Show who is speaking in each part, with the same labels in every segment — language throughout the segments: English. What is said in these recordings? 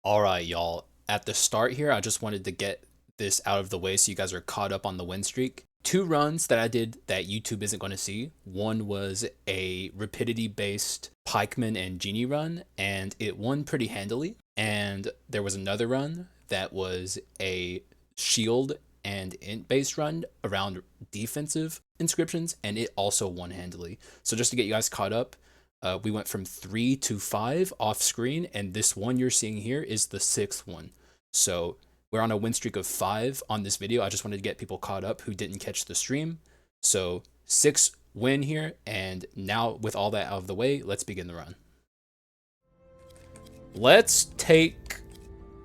Speaker 1: All right, y'all. At the start here, I just wanted to get this out of the way so you guys are caught up on the win streak. Two runs that I did that YouTube isn't going to see. One was a rapidity-based pikeman and genie run, and it won pretty handily. And there was another run that was a shield and int-based run around defensive inscriptions, and it also won handily. So just to get you guys caught up, we went from 3 to 5 off screen, and this one you're seeing here is the 6th one. So we're on a win streak of 5 on this video. I just wanted to get people caught up who didn't catch the stream. So 6 win here, and now with all that out of the way, let's begin the run. Let's take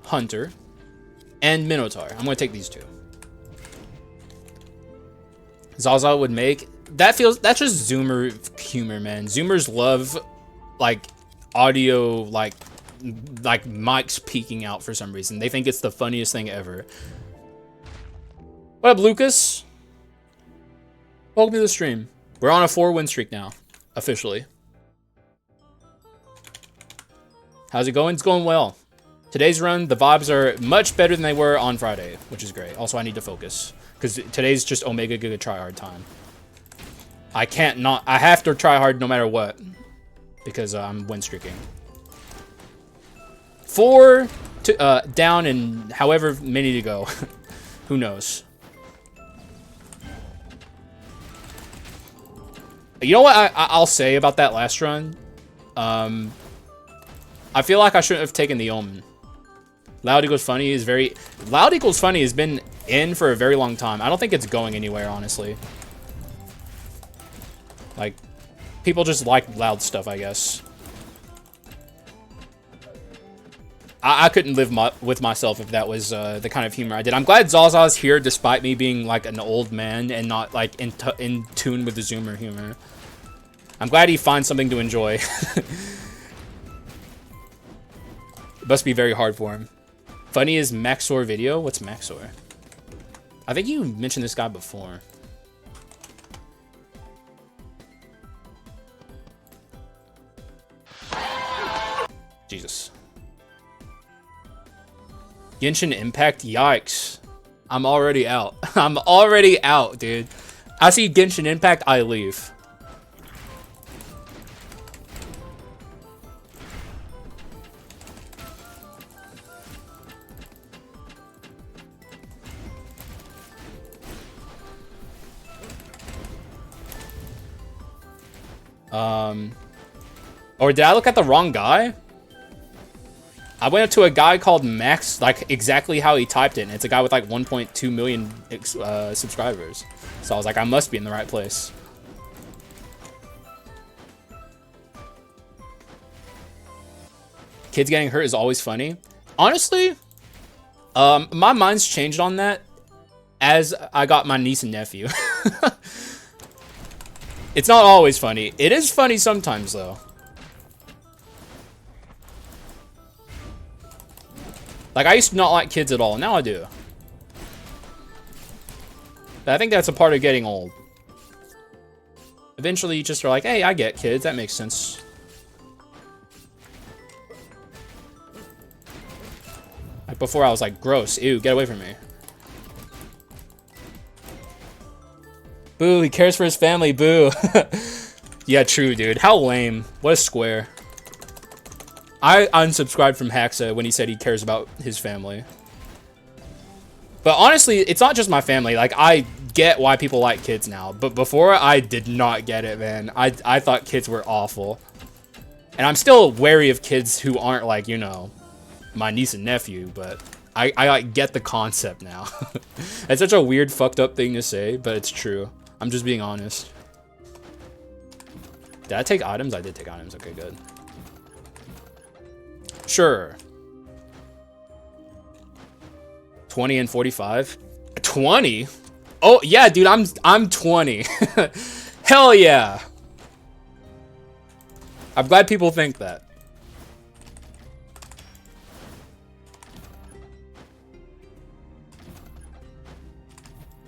Speaker 1: Hunter and Minotaur. I'm going to take these two. Zaza would make... That's just Zoomer humor, man. Zoomers love, like, audio, like mics peeking out for some reason. They think it's the funniest thing ever. What up, Lucas? Welcome to the stream. We're on a 4-win streak now, officially. How's it going? It's going well. Today's run, the vibes are much better than they were on Friday, which is great. Also, I need to focus, because today's just Omega Giga tryhard time. I have to try hard no matter what, because I'm win streaking. 4 down and however many to go. Who knows? You know what I'll say about that last run? I feel like I shouldn't have taken the Omen. Loud equals funny is Loud equals funny has been in for a very long time. I don't think it's going anywhere, honestly. Like, people just like loud stuff, I guess. I couldn't live with myself if that was the kind of humor I did. I'm glad Zaza's here, despite me being, like, an old man and not, like, in tune with the Zoomer humor. I'm glad he finds something to enjoy. It must be very hard for him. Funny is Maxor video? What's Maxor? I think you mentioned this guy before. Jesus. Genshin Impact? Yikes. I'm already out. I'm already out, dude. I see Genshin Impact, I leave. Or did I look at the wrong guy? I went up to a guy called Max, like exactly how he typed it, and it's a guy with like 1.2 million subscribers. So I was like, I must be in the right place. Kids getting hurt is always funny. Honestly, my mind's changed on that as I got my niece and nephew. It's not always funny. It is funny sometimes, though. Like, I used to not like kids at all. Now I do. But I think that's a part of getting old. Eventually, you just are like, hey, I get kids. That makes sense. Like, before I was like, gross. Ew, get away from me. Boo, he cares for his family. Boo. Yeah, true, dude. How lame. What a square. I unsubscribed from Haxa when he said he cares about his family. But honestly, it's not just my family. Like, I get why people like kids now. But before, I did not get it, man. I thought kids were awful. And I'm still wary of kids who aren't, like, you know, my niece and nephew. But I like, get the concept now. It's such a weird, fucked up thing to say, but it's true. I'm just being honest. Did I take items? I did take items. Okay, good. Sure. 20 and 45. 20? Oh yeah, dude, I'm 20. Hell yeah. I'm glad people think that.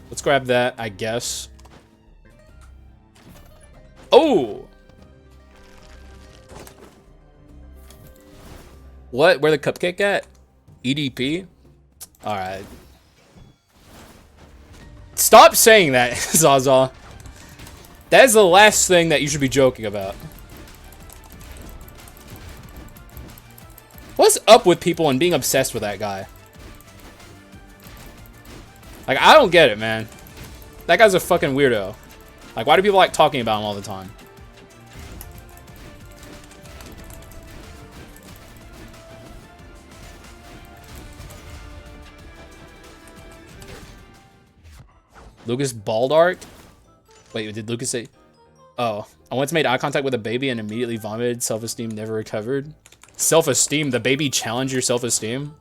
Speaker 1: Let's grab that, I guess. Oh! What? Where the cupcake at? EDP? Alright. Stop saying that, Zaza. That is the last thing that you should be joking about. What's up with people and being obsessed with that guy? Like, I don't get it, man. That guy's a fucking weirdo. Like, why do people like talking about him all the time? Lucas Baldark? Wait, did Lucas say... Oh. I once made eye contact with a baby and immediately vomited. Self-esteem never recovered. Self-esteem? The baby challenged your self-esteem?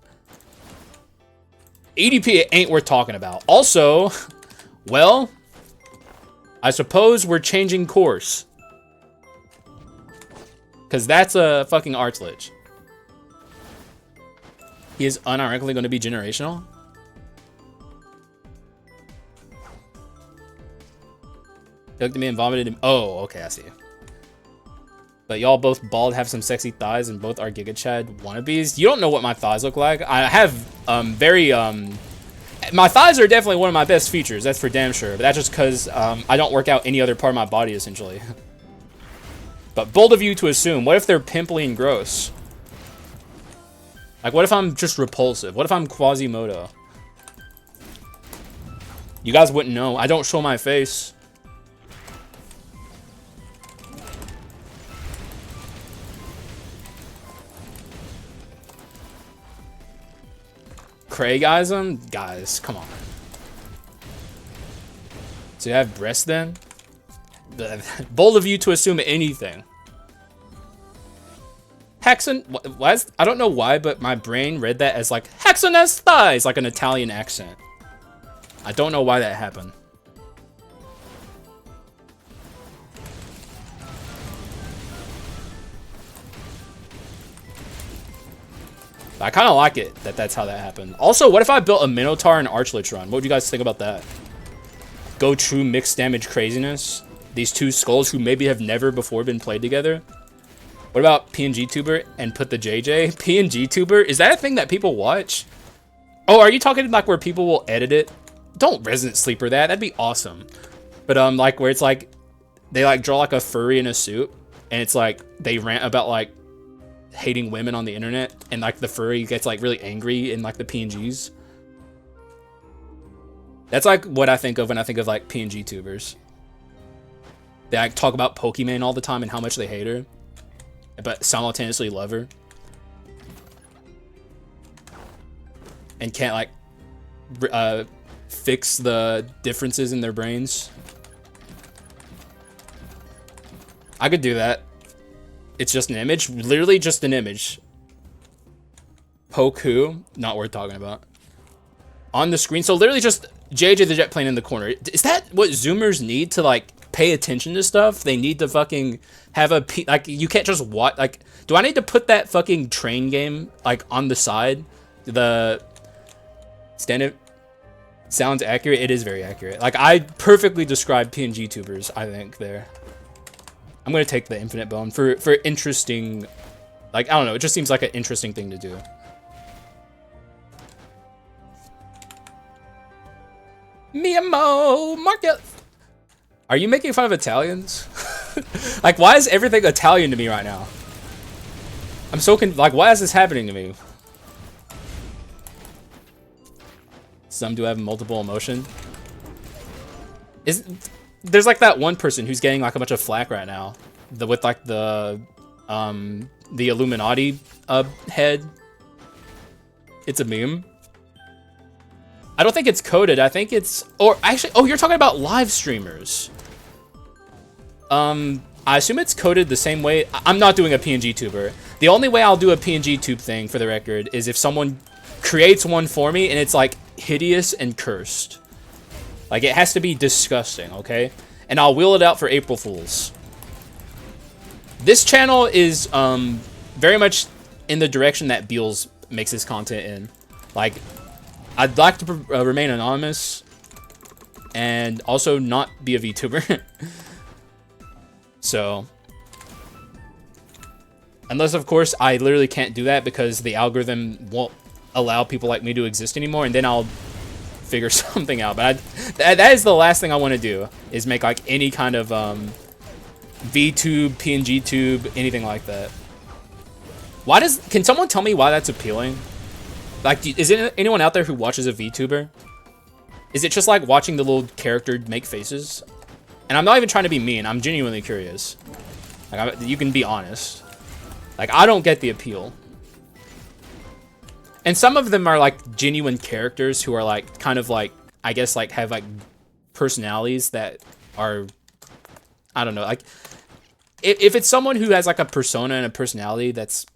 Speaker 1: EDP ain't worth talking about. Also, well, I suppose we're changing course. Because that's a fucking Archlich. He is unironically going to be generational? He looked at me and vomited him. Oh, okay, I see. But y'all both bald, have some sexy thighs, and both are Giga Chad wannabes. You don't know what my thighs look like. I have my thighs are definitely one of my best features. That's for damn sure. But that's just because I don't work out any other part of my body, essentially. But bold of you to assume. What if they're pimply and gross? Like, what if I'm just repulsive? What if I'm Quasimodo? You guys wouldn't know. I don't show my face. Craigism? Guys, come on. So you have breasts then? Bold of you to assume anything. Haxa, why is, I don't know why, but my brain read that as like, Haxa has thighs, like an Italian accent. I don't know why that happened. I kind of like it that that's how that happened. Also, what if I built a Minotaur and Archlich run? What would you guys think about that? Go true mixed damage craziness. These two skulls who maybe have never before been played together. What about PNG Tuber and put the JJ? PNG Tuber? Is that a thing that people watch? Oh, are you talking like where people will edit it? Don't Resident Sleeper that. That'd be awesome. But like where it's like they like draw like a furry in a suit and it's like they rant about like hating women on the internet and like the furry gets like really angry in like the PNGs. That's like what I think of when I think of like PNG tubers. They like talk about Pokemon all the time and how much they hate her, but simultaneously love her. And can't like fix the differences in their brains. I could do that. It's just an image. Literally just an image. Poke who? Not worth talking about. On the screen. So literally just JJ the jet plane in the corner. Is that what Zoomers need to like pay attention to stuff? They need to fucking have a... Like, you can't just watch... Like, do I need to put that fucking train game like on the side? The... Stand-up... Sounds accurate. It is very accurate. Like, I perfectly described PNG tubers, I think, there. I'm gonna take the infinite bone for interesting, like, I don't know, it just seems like an interesting thing to do. Mi amo, Market. Are you making fun of Italians? Like, why is everything Italian to me right now? I'm so like, why is this happening to me? Some do have multiple emotion. There's like that one person who's getting like a bunch of flack right now, with like the Illuminati head. It's a meme. I don't think it's coded. I think it's, or actually, oh, you're talking about live streamers. I assume it's coded the same way. I'm not doing a PNG tuber. The only way I'll do a PNG tube thing, for the record, is if someone creates one for me and it's like hideous and cursed. Like, it has to be disgusting, okay? And I'll wheel it out for April Fools. This channel is very much in the direction that Beals makes his content in. Like, I'd like to remain anonymous and also not be a VTuber. So, unless, of course, I literally can't do that because the algorithm won't allow people like me to exist anymore, and then I'll figure something out. But that is the last thing I want to do, is make like any kind of VTube, PNG tube, anything like that. Can someone tell me why that's appealing? Like, is it anyone out there who watches a VTuber? Is it just like watching the little character make faces? And I'm not even trying to be mean. I'm genuinely curious. Like, you can be honest. Like, I don't get the appeal. And some of them are like genuine characters who are like kind of like, I guess, like have like personalities that are, I don't know, like if it's someone who has like a persona and a personality that's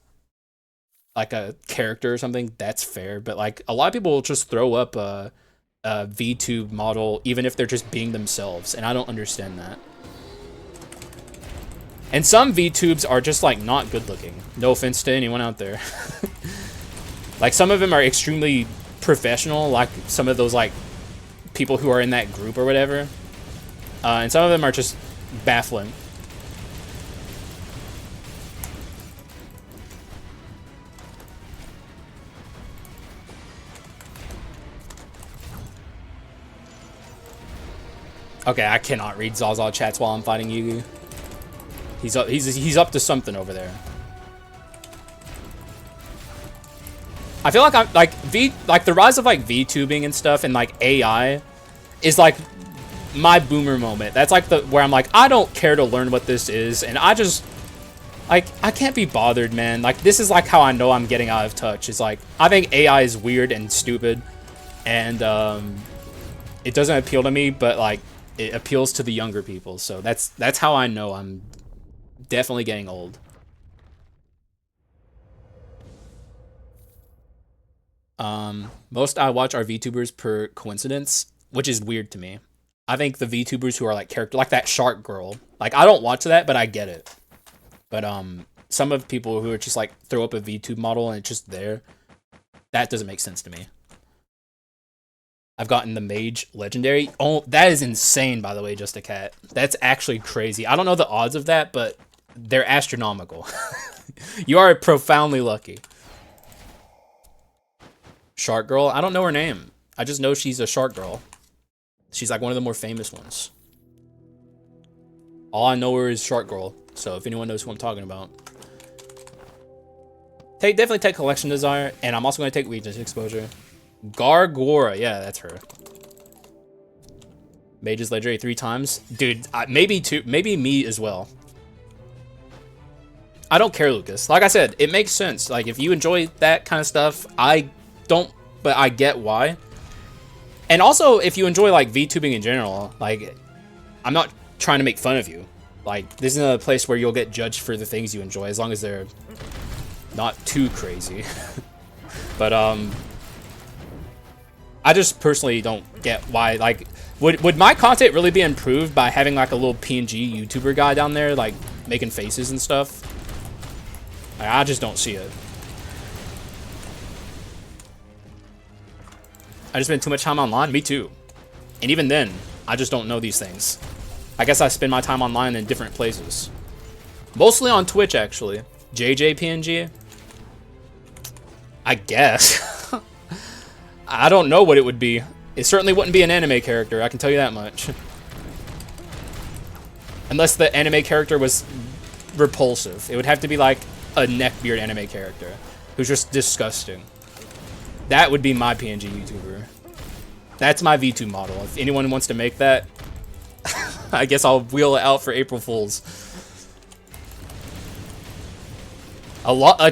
Speaker 1: like a character or something, that's fair. But like a lot of people will just throw up a VTube model even if they're just being themselves, and I don't understand that. And some VTubes are just like not good looking. No offense to anyone out there. Like, some of them are extremely professional, like some of those like people who are in that group or whatever. And some of them are just baffling. Okay, I cannot read Zaza chats while I'm fighting Yugi. He's up to something over there. I feel like I'm like the rise of like VTubing and stuff and like AI is like my boomer moment. That's like where I'm like, I don't care to learn what this is, and I just like, I can't be bothered, man. Like, this is like how I know I'm getting out of touch. It's like, I think AI is weird and stupid, and it doesn't appeal to me, but like it appeals to the younger people. So that's how I know I'm definitely getting old. Most I watch are VTubers per coincidence, which is weird to me. I think the VTubers who are like character, like that shark girl, like I don't watch that, but I get it. But some of people who are just like throw up a VTube model and it's just there, that doesn't make sense to me. I've gotten the Mage Legendary. Oh, that is insane, by the way, Just a Cat. That's actually crazy. I don't know the odds of that, but they're astronomical. You are profoundly lucky. Shark Girl? I don't know her name. I just know she's a Shark Girl. She's like one of the more famous ones. All I know her is Shark Girl. So if anyone knows who I'm talking about. Definitely take Collection Desire. And I'm also going to take Weakness Exposure. Gargora. Yeah, that's her. Mage's Legendary 3 times. Dude, maybe 2. Maybe me as well. I don't care, Lucas. Like I said, it makes sense. Like, if you enjoy that kind of stuff, I don't, but I get why. And also, if you enjoy like VTubing in general, like, I'm not trying to make fun of you. Like, this is a place where you'll get judged for the things you enjoy, as long as they're not too crazy. But I just personally don't get why. Like, would my content really be improved by having like a little PNG YouTuber guy down there, like making faces and stuff? Like, I just don't see it. I just spend too much time online. Me too. And even then, I just don't know these things. I guess I spend my time online in different places. Mostly on Twitch, actually. JJPNG? I guess. I don't know what it would be. It certainly wouldn't be an anime character, I can tell you that much. Unless the anime character was repulsive. It would have to be like a neckbeard anime character who's just disgusting. That would be my PNG YouTuber. That's my V2 model. If anyone wants to make that, I guess I'll wheel it out for April Fools.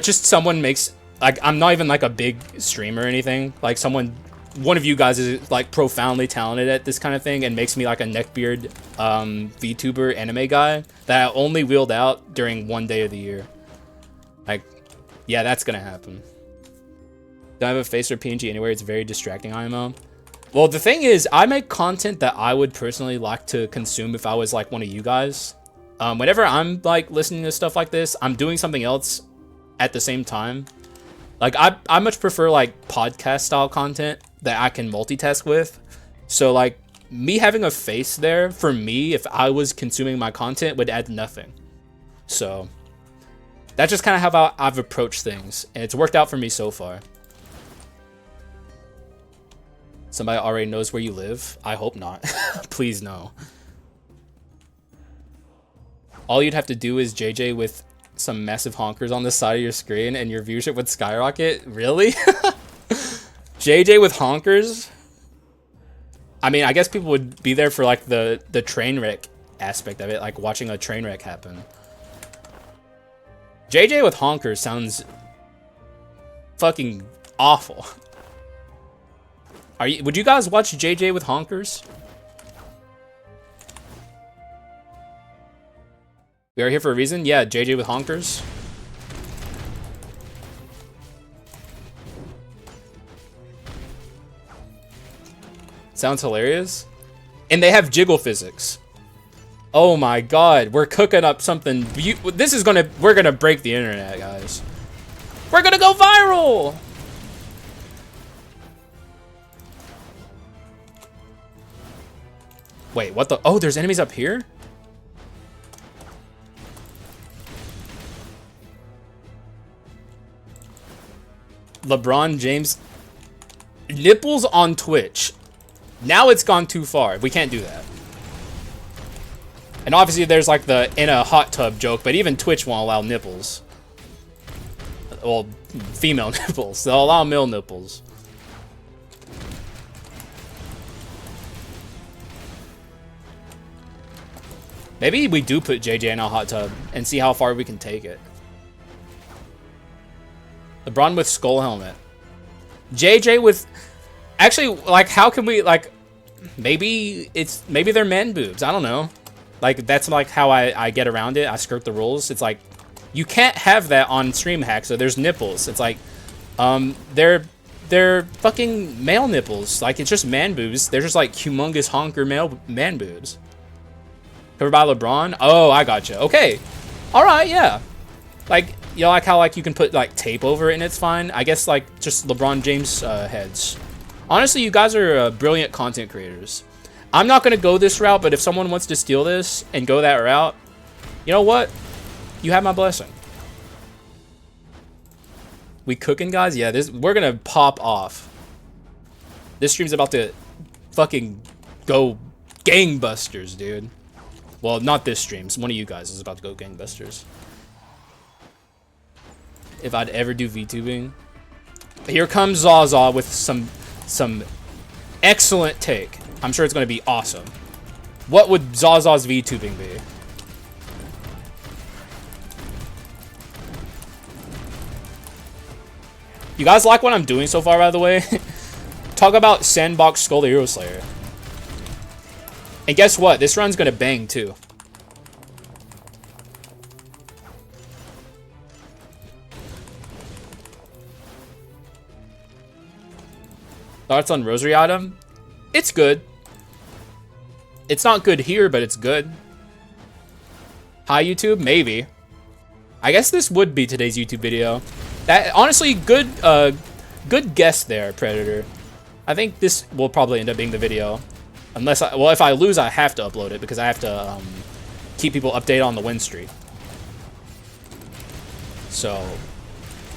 Speaker 1: Just someone makes, like, I'm not even like a big streamer or anything. Like, one of you guys is like profoundly talented at this kind of thing and makes me like a neckbeard VTuber anime guy that I only wheeled out during one day of the year. Like, yeah, that's gonna happen. Don't have a face or PNG anywhere. It's very distracting, IMO. Well, the thing is, I make content that I would personally like to consume if I was like one of you guys. Whenever I'm like listening to stuff like this, I'm doing something else at the same time. Like, I much prefer like podcast style content that I can multitask with. So like, me having a face there, for me, if I was consuming my content, would add nothing. So that's just kind of how I've approached things, and it's worked out for me so far. Somebody already knows where you live? I hope not. Please no. All you'd have to do is JJ with some massive honkers on the side of your screen and your viewership would skyrocket? Really? JJ with honkers? I mean, I guess people would be there for like the train wreck aspect of it, like watching a train wreck happen. JJ with honkers sounds fucking awful. Would you guys watch JJ with honkers? We are here for a reason? Yeah, JJ with honkers. Sounds hilarious. And they have jiggle physics. Oh my god, we're cooking up something. We're gonna break the internet, guys. We're gonna go viral! Wait, what the? Oh, there's enemies up here? LeBron James nipples on Twitch. Now it's gone too far. We can't do that. And obviously there's like the in a hot tub joke, but even Twitch won't allow nipples. Well, female nipples. They'll allow male nipples. Maybe we do put JJ in a hot tub and see how far we can take it. LeBron with skull helmet. JJ with... Actually, like, how can we, like... Maybe they're man boobs. I don't know. Like, that's, like, how I get around it. I skirt the rules. It's like, you can't have that on stream Haxa. There's nipples. It's like, they're fucking male nipples. Like, it's just man boobs. They're just, like, humongous honker male man boobs. Covered by LeBron? Oh, I gotcha. Okay. Alright, yeah. Like, you know, like how, like, you can put, like, tape over it and it's fine? I guess, like, just LeBron James heads. Honestly, you guys are brilliant content creators. I'm not going to go this route, but if someone wants to steal this and go that route, you know what? You have my blessing. We cooking, guys? Yeah, we're going to pop off. This stream's about to fucking go gangbusters, dude. Well, not this stream. One of you guys is about to go gangbusters. If I'd ever do VTubing. Here comes Zaza with some excellent take. I'm sure it's going to be awesome. What would Zaza's VTubing be? You guys like what I'm doing so far, by the way? Talk about Sandbox Skul the Hero Slayer. And guess what? This run's going to bang, too. Thoughts on Rosary item? It's good. It's not good here, but it's good. Hi, YouTube? Maybe. I guess this would be today's YouTube video. That honestly, good guess there, Predator. I think this will probably end up being the video. Unless well, if I lose, I have to upload it because I have to keep people updated on the win streak. So,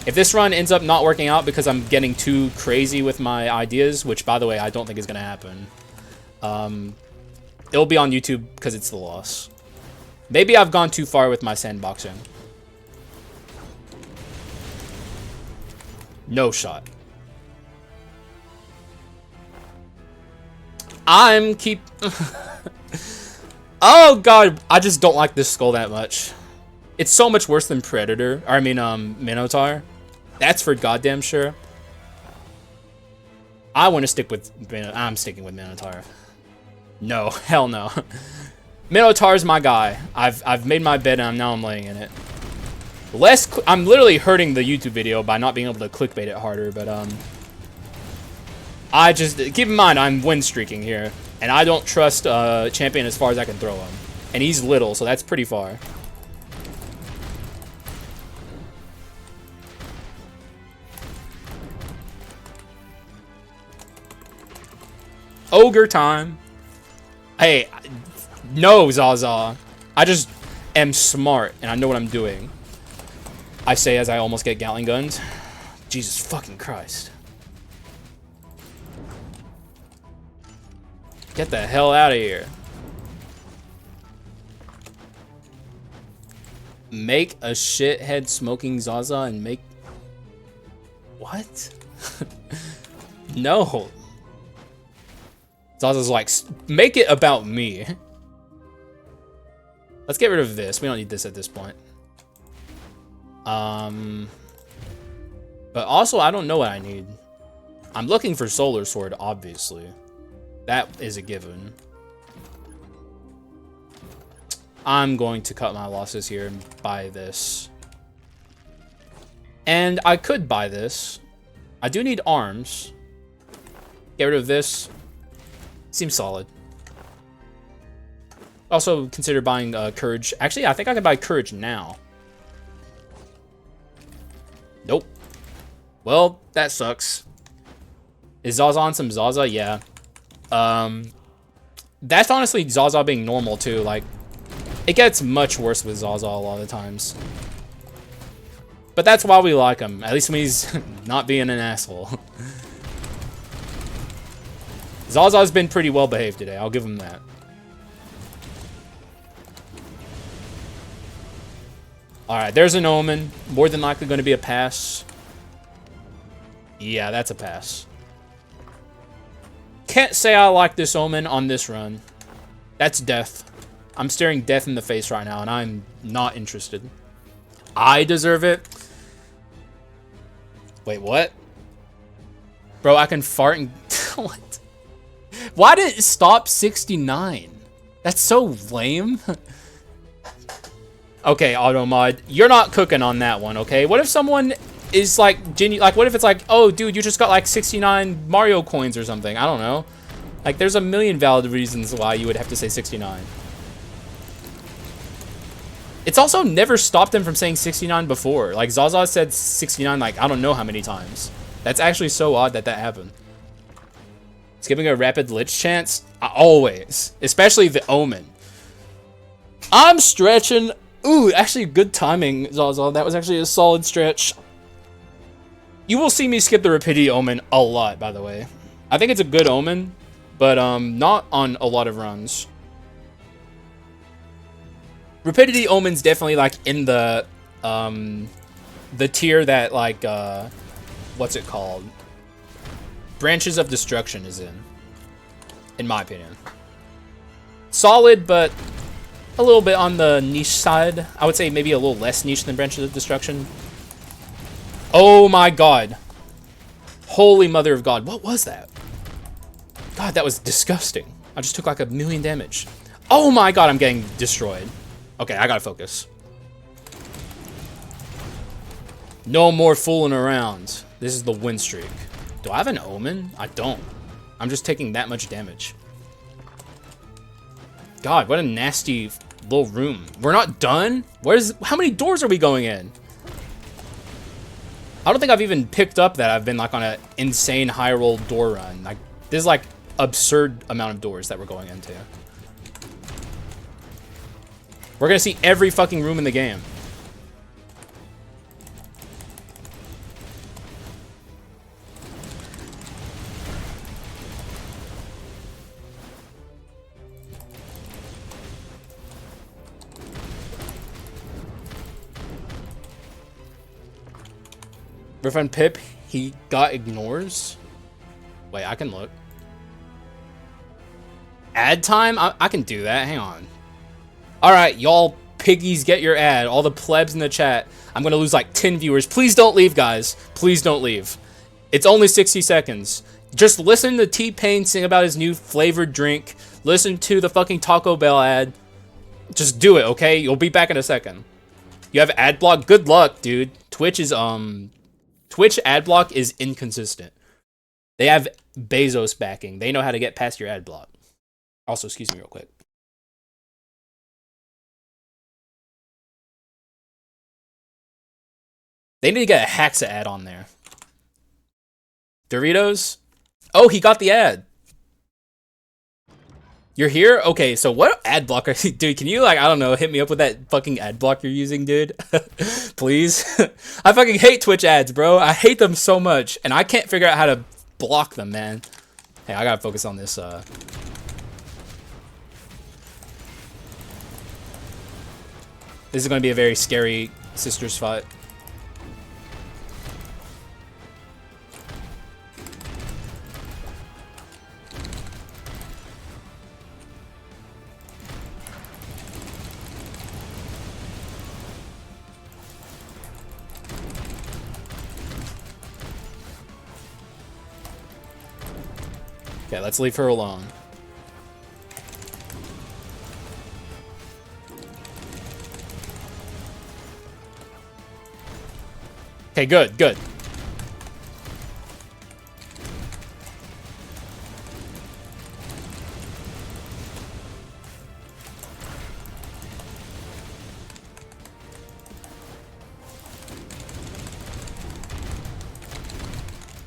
Speaker 1: if this run ends up not working out because I'm getting too crazy with my ideas, which, by the way, I don't think is going to happen, it'll be on YouTube because it's the loss. Maybe I've gone too far with my sandboxing. No shot. Oh, God. I just don't like this skull that much. It's so much worse than Predator. Or, I mean, Minotaur. That's for goddamn sure. I want to stick with... I'm sticking with Minotaur. No. Hell no. Minotaur's my guy. I've made my bed and now I'm laying in it. I'm literally hurting the YouTube video by not being able to clickbait it harder, but, I just... Keep in mind, I'm win streaking here. And I don't trust Champion as far as I can throw him. And he's little, so that's pretty far. Ogre time. Hey, no, Zaza. I just am smart, and I know what I'm doing. I say as I almost get Gatling guns. Jesus fucking Christ. Get the hell out of here. Make a shithead smoking Zaza and make... What? No. Zaza's like, make it about me. Let's get rid of this. We don't need this at this point. But also, I don't know what I need. I'm looking for Solar Sword, obviously. That is a given. I'm going to cut my losses here and buy this. And I could buy this. I do need arms. Get rid of this. Seems solid. Also consider buying courage. Actually, I think I can buy courage now. Nope. Well, that sucks. Is Zaza on some Zaza? Yeah. That's honestly Zaza being normal too. Like, it gets much worse with Zaza a lot of the times. But that's why we like him. At least when he's not being an asshole. Zaza's been pretty well behaved today. I'll give him that. Alright, there's an Omen. More than likely going to be a pass. Yeah, that's a pass. Can't say I like this Omen on this run. That's death. I'm staring death in the face right now, and I'm not interested. I deserve it. Wait, what? Bro, I can fart and... What? Why did it stop 69? That's so lame. Okay, Automod, you're not cooking on that one, okay? What if someone is like, what if it's like, oh, dude, you just got like 69 Mario coins or something? I don't know. Like, there's a million valid reasons why you would have to say 69. It's also never stopped him from saying 69 before. Like, Zaza said 69 like, I don't know how many times. That's actually so odd that that happened. Skipping a rapid lich chance? Always. Especially the Omen. I'm stretching. Ooh, actually good timing, Zaza. That was actually a solid stretch. You will see me skip the Rapidity Omen a lot, by the way. I think it's a good Omen, but not on a lot of runs. Rapidity Omen's definitely like in the tier that like what's it called? Branches of Destruction is in my opinion. Solid, but a little bit on the niche side. I would say maybe a little less niche than Branches of Destruction. Oh my god. Holy mother of God. What was that? God, that was disgusting. I just took like 1,000,000 damage. Oh my god, I'm getting destroyed. Okay, I gotta focus. No more fooling around. This is the win streak. Do I have an Omen? I don't. I'm just taking that much damage. God, what a nasty little room. We're not done? How many doors are we going in? I don't think I've even picked up that I've been like on an insane high roll door run. Like, this is like absurd amount of doors that we're going into. We're gonna see every fucking room in the game. My friend Pip, he got ignores. Wait, I can look. Ad time? I can do that. Hang on. Alright, y'all piggies, get your ad. All the plebs in the chat. I'm gonna lose like 10 viewers. Please don't leave, guys. Please don't leave. It's only 60 seconds. Just listen to T-Pain sing about his new flavored drink. Listen to the fucking Taco Bell ad. Just do it, okay? You'll be back in a second. You have ad block? Good luck, dude. Twitch ad block is inconsistent. They have Bezos backing. They know how to get past your ad block. Also, excuse me real quick. They need to get a Haxa ad on there. Doritos? Oh, he got the ad. You're here? Okay, so what ad block are you... Dude, can you, like, I don't know, hit me up with that fucking ad block you're using, dude? Please? I fucking hate Twitch ads, bro. I hate them so much, and I can't figure out how to block them, man. Hey, I gotta focus on this, This is going to be a very scary sisters fight. Okay, let's leave her alone. Okay, good, good.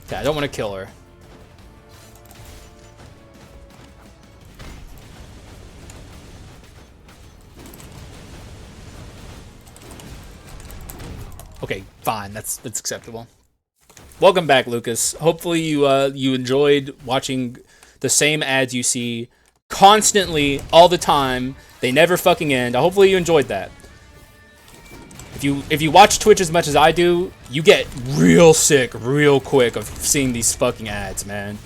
Speaker 1: Okay, I don't want to kill her. Okay, fine. That's acceptable. Welcome back, Lucas. Hopefully you enjoyed watching the same ads you see constantly all the time. They never fucking end. Hopefully you enjoyed that. If you watch Twitch as much as I do, you get real sick real quick of seeing these fucking ads, man.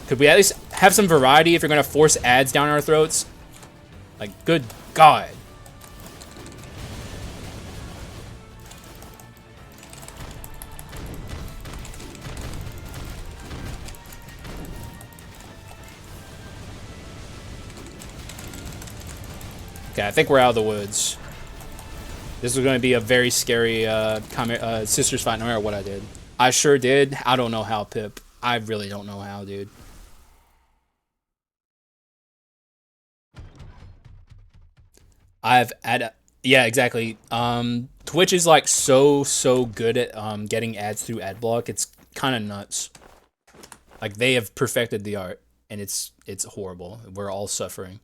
Speaker 1: Could we at least have some variety if you're gonna force ads down our throats? Like, good God. Okay, I think we're out of the woods. This is going to be a very scary sisters fight no matter what I did. I sure did. I don't know how, Pip. I really don't know how, dude. Yeah, exactly. Twitch is like so good at getting ads through ad block. It's kind of nuts. Like, they have perfected the art, and it's horrible. We're all suffering.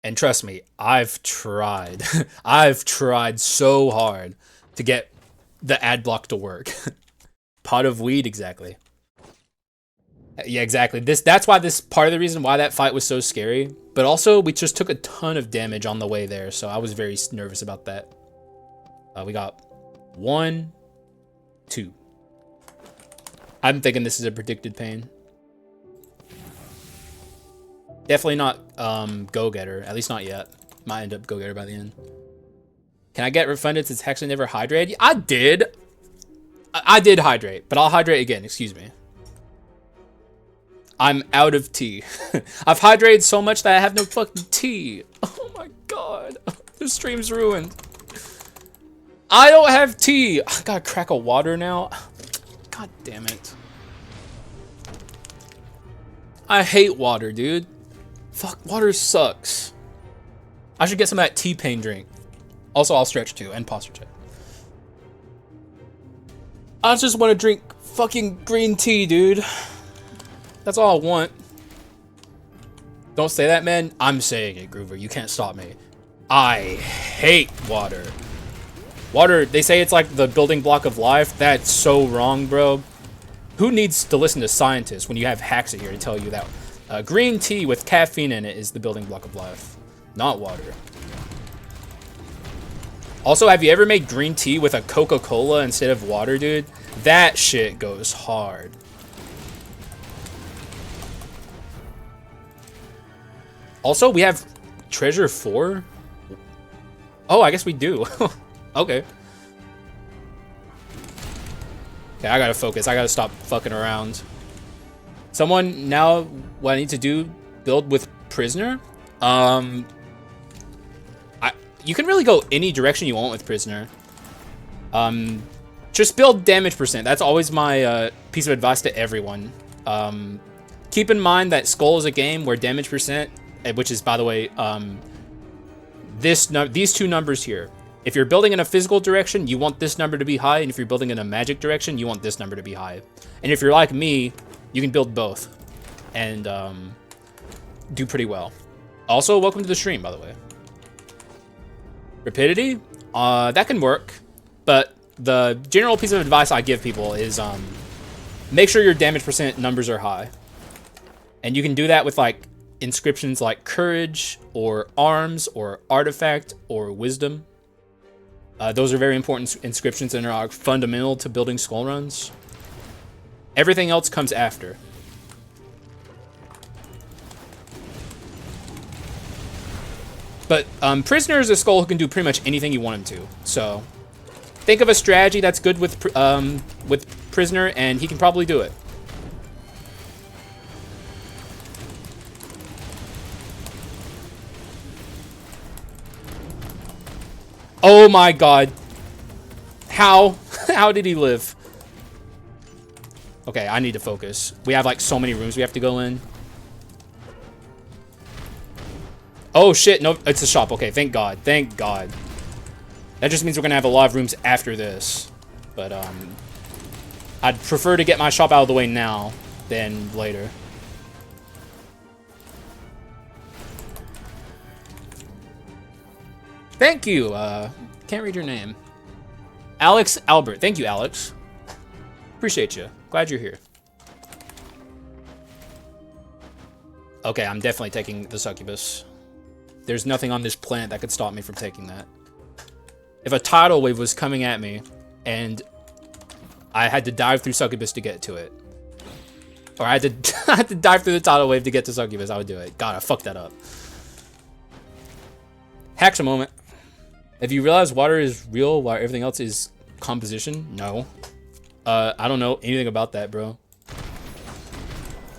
Speaker 1: And trust me, I've tried. I've tried so hard to get the ad block to work. Pot of weed, exactly. Yeah, exactly. That's why this part of the reason why that fight was so scary. But also, we just took a ton of damage on the way there, so I was very nervous about that. We got 1, 2. I'm thinking this is a predicted pain. Definitely not go-getter, at least not yet. Might end up go-getter by the end. Can I get refunded since Haxa never hydrated? I did. I did hydrate, but I'll hydrate again, excuse me. I'm out of tea. I've hydrated so much that I have no fucking tea. Oh my God. This stream's ruined. I don't have tea. I gotta crack a water now. God damn it. I hate water, dude. Fuck, water sucks. I should get some of that T-Pain drink. Also, I'll stretch too, and posture check. I just want to drink fucking green tea, dude. That's all I want. Don't say that, man. I'm saying it, Groover. You can't stop me. I hate water. Water, they say it's like the building block of life. That's so wrong, bro. Who needs to listen to scientists when you have Haxa here to tell you that green tea with caffeine in it is the building block of life, not water. Also, have you ever made green tea with a Coca-Cola instead of water, dude? That shit goes hard. Also, we have treasure 4? Oh, I guess we do. Okay. Okay, I gotta focus. I gotta stop fucking around. Someone, now what I need to do, build with prisoner. You can really go any direction you want with prisoner. Just build damage percent. That's always my piece of advice to everyone. Keep in mind that Skul is a game where damage percent, which is, by the way, these two numbers here. If you're building in a physical direction, you want this number to be high, and if you're building in a magic direction, you want this number to be high. And if you're like me, you can build both and do pretty well. Also, welcome to the stream, by the way. Rapidity, that can work, but the general piece of advice I give people is make sure your damage percent numbers are high. And you can do that with, like, inscriptions like courage or arms or artifact or wisdom. Those are very important inscriptions and are fundamental to building skull runs. Everything else comes after. But Prisoner is a skull who can do pretty much anything you want him to. So think of a strategy that's good with Prisoner, and he can probably do it. Oh my god. How? How did he live? Okay, I need to focus. We have like so many rooms we have to go in. Oh shit, no, it's a shop. Okay, thank god. Thank god. That just means we're gonna have a lot of rooms after this. But I'd prefer to get my shop out of the way now than later. Thank you. Can't read your name. Alex Albert. Thank you, Alex. Appreciate you. Glad you're here. Okay, I'm definitely taking the succubus. There's nothing on this planet that could stop me from taking that. If a tidal wave was coming at me and I had to dive through succubus to get to it, or I had to dive through the tidal wave to get to succubus, I would do it. God, I fucked that up. Haxa moment. Have you realized water is real while everything else is composition? No. I don't know anything about that, bro.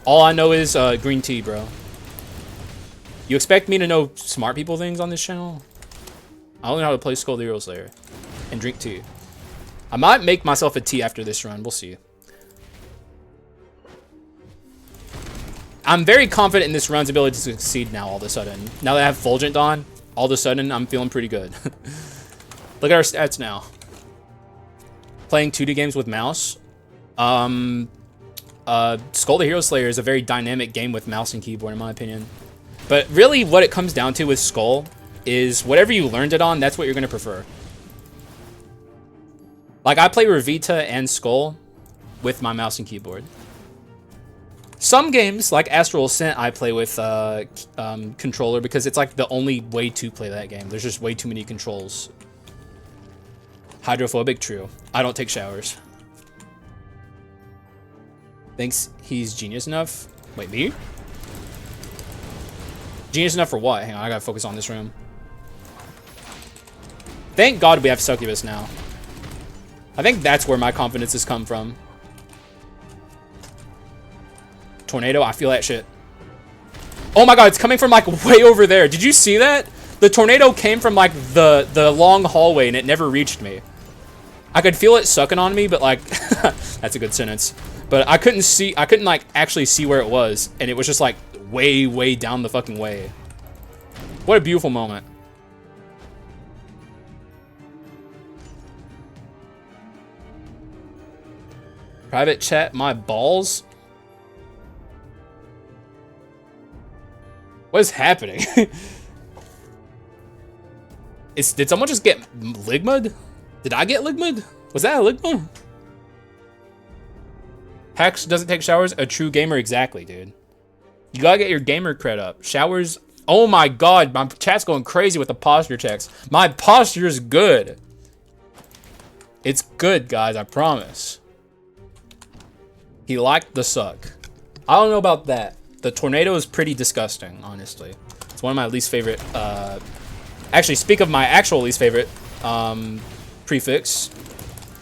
Speaker 1: All I know is green tea, bro. You expect me to know smart people things on this channel? I only know how to play Skul the Hero Slayer and drink tea. I might make myself a tea after this run. We'll see. I'm very confident in this run's ability to succeed now all of a sudden. Now that I have Fulgent on, all of a sudden I'm feeling pretty good. Look at our stats now. Playing 2D games with mouse. Skul the Hero Slayer is a very dynamic game with mouse and keyboard in my opinion. But really what it comes down to with Skul is whatever you learned it on, that's what you're going to prefer. Like I play Revita and Skul with my mouse and keyboard. Some games, like Astral Ascent, I play with controller because it's like the only way to play that game. There's just way too many controls. Hydrophobic, true. I don't take showers. Thinks he's genius enough? Wait, me? Genius enough for what? Hang on, I gotta focus on this room. Thank God we have succubus now. I think that's where my confidence has come from. Tornado, I feel that shit. Oh my god, it's coming from like way over there. Did you see that? The tornado came from like the long hallway and it never reached me. I could feel it sucking on me, but like that's a good sentence. But I couldn't like actually see where it was, and it was just like way down the fucking way. What a beautiful moment. Private chat, my balls. What is happening? Did someone just get ligma'd? Did I get ligma'd? Was that a ligma? Hax doesn't take showers. A true gamer, exactly, dude. You gotta get your gamer cred up. Showers. Oh my god, my chat's going crazy with the posture checks. My posture is good. It's good, guys. I promise. He liked the suck. I don't know about that. The tornado is pretty disgusting, honestly. It's one of my least favorite. Actually, speak of my actual least favorite prefix.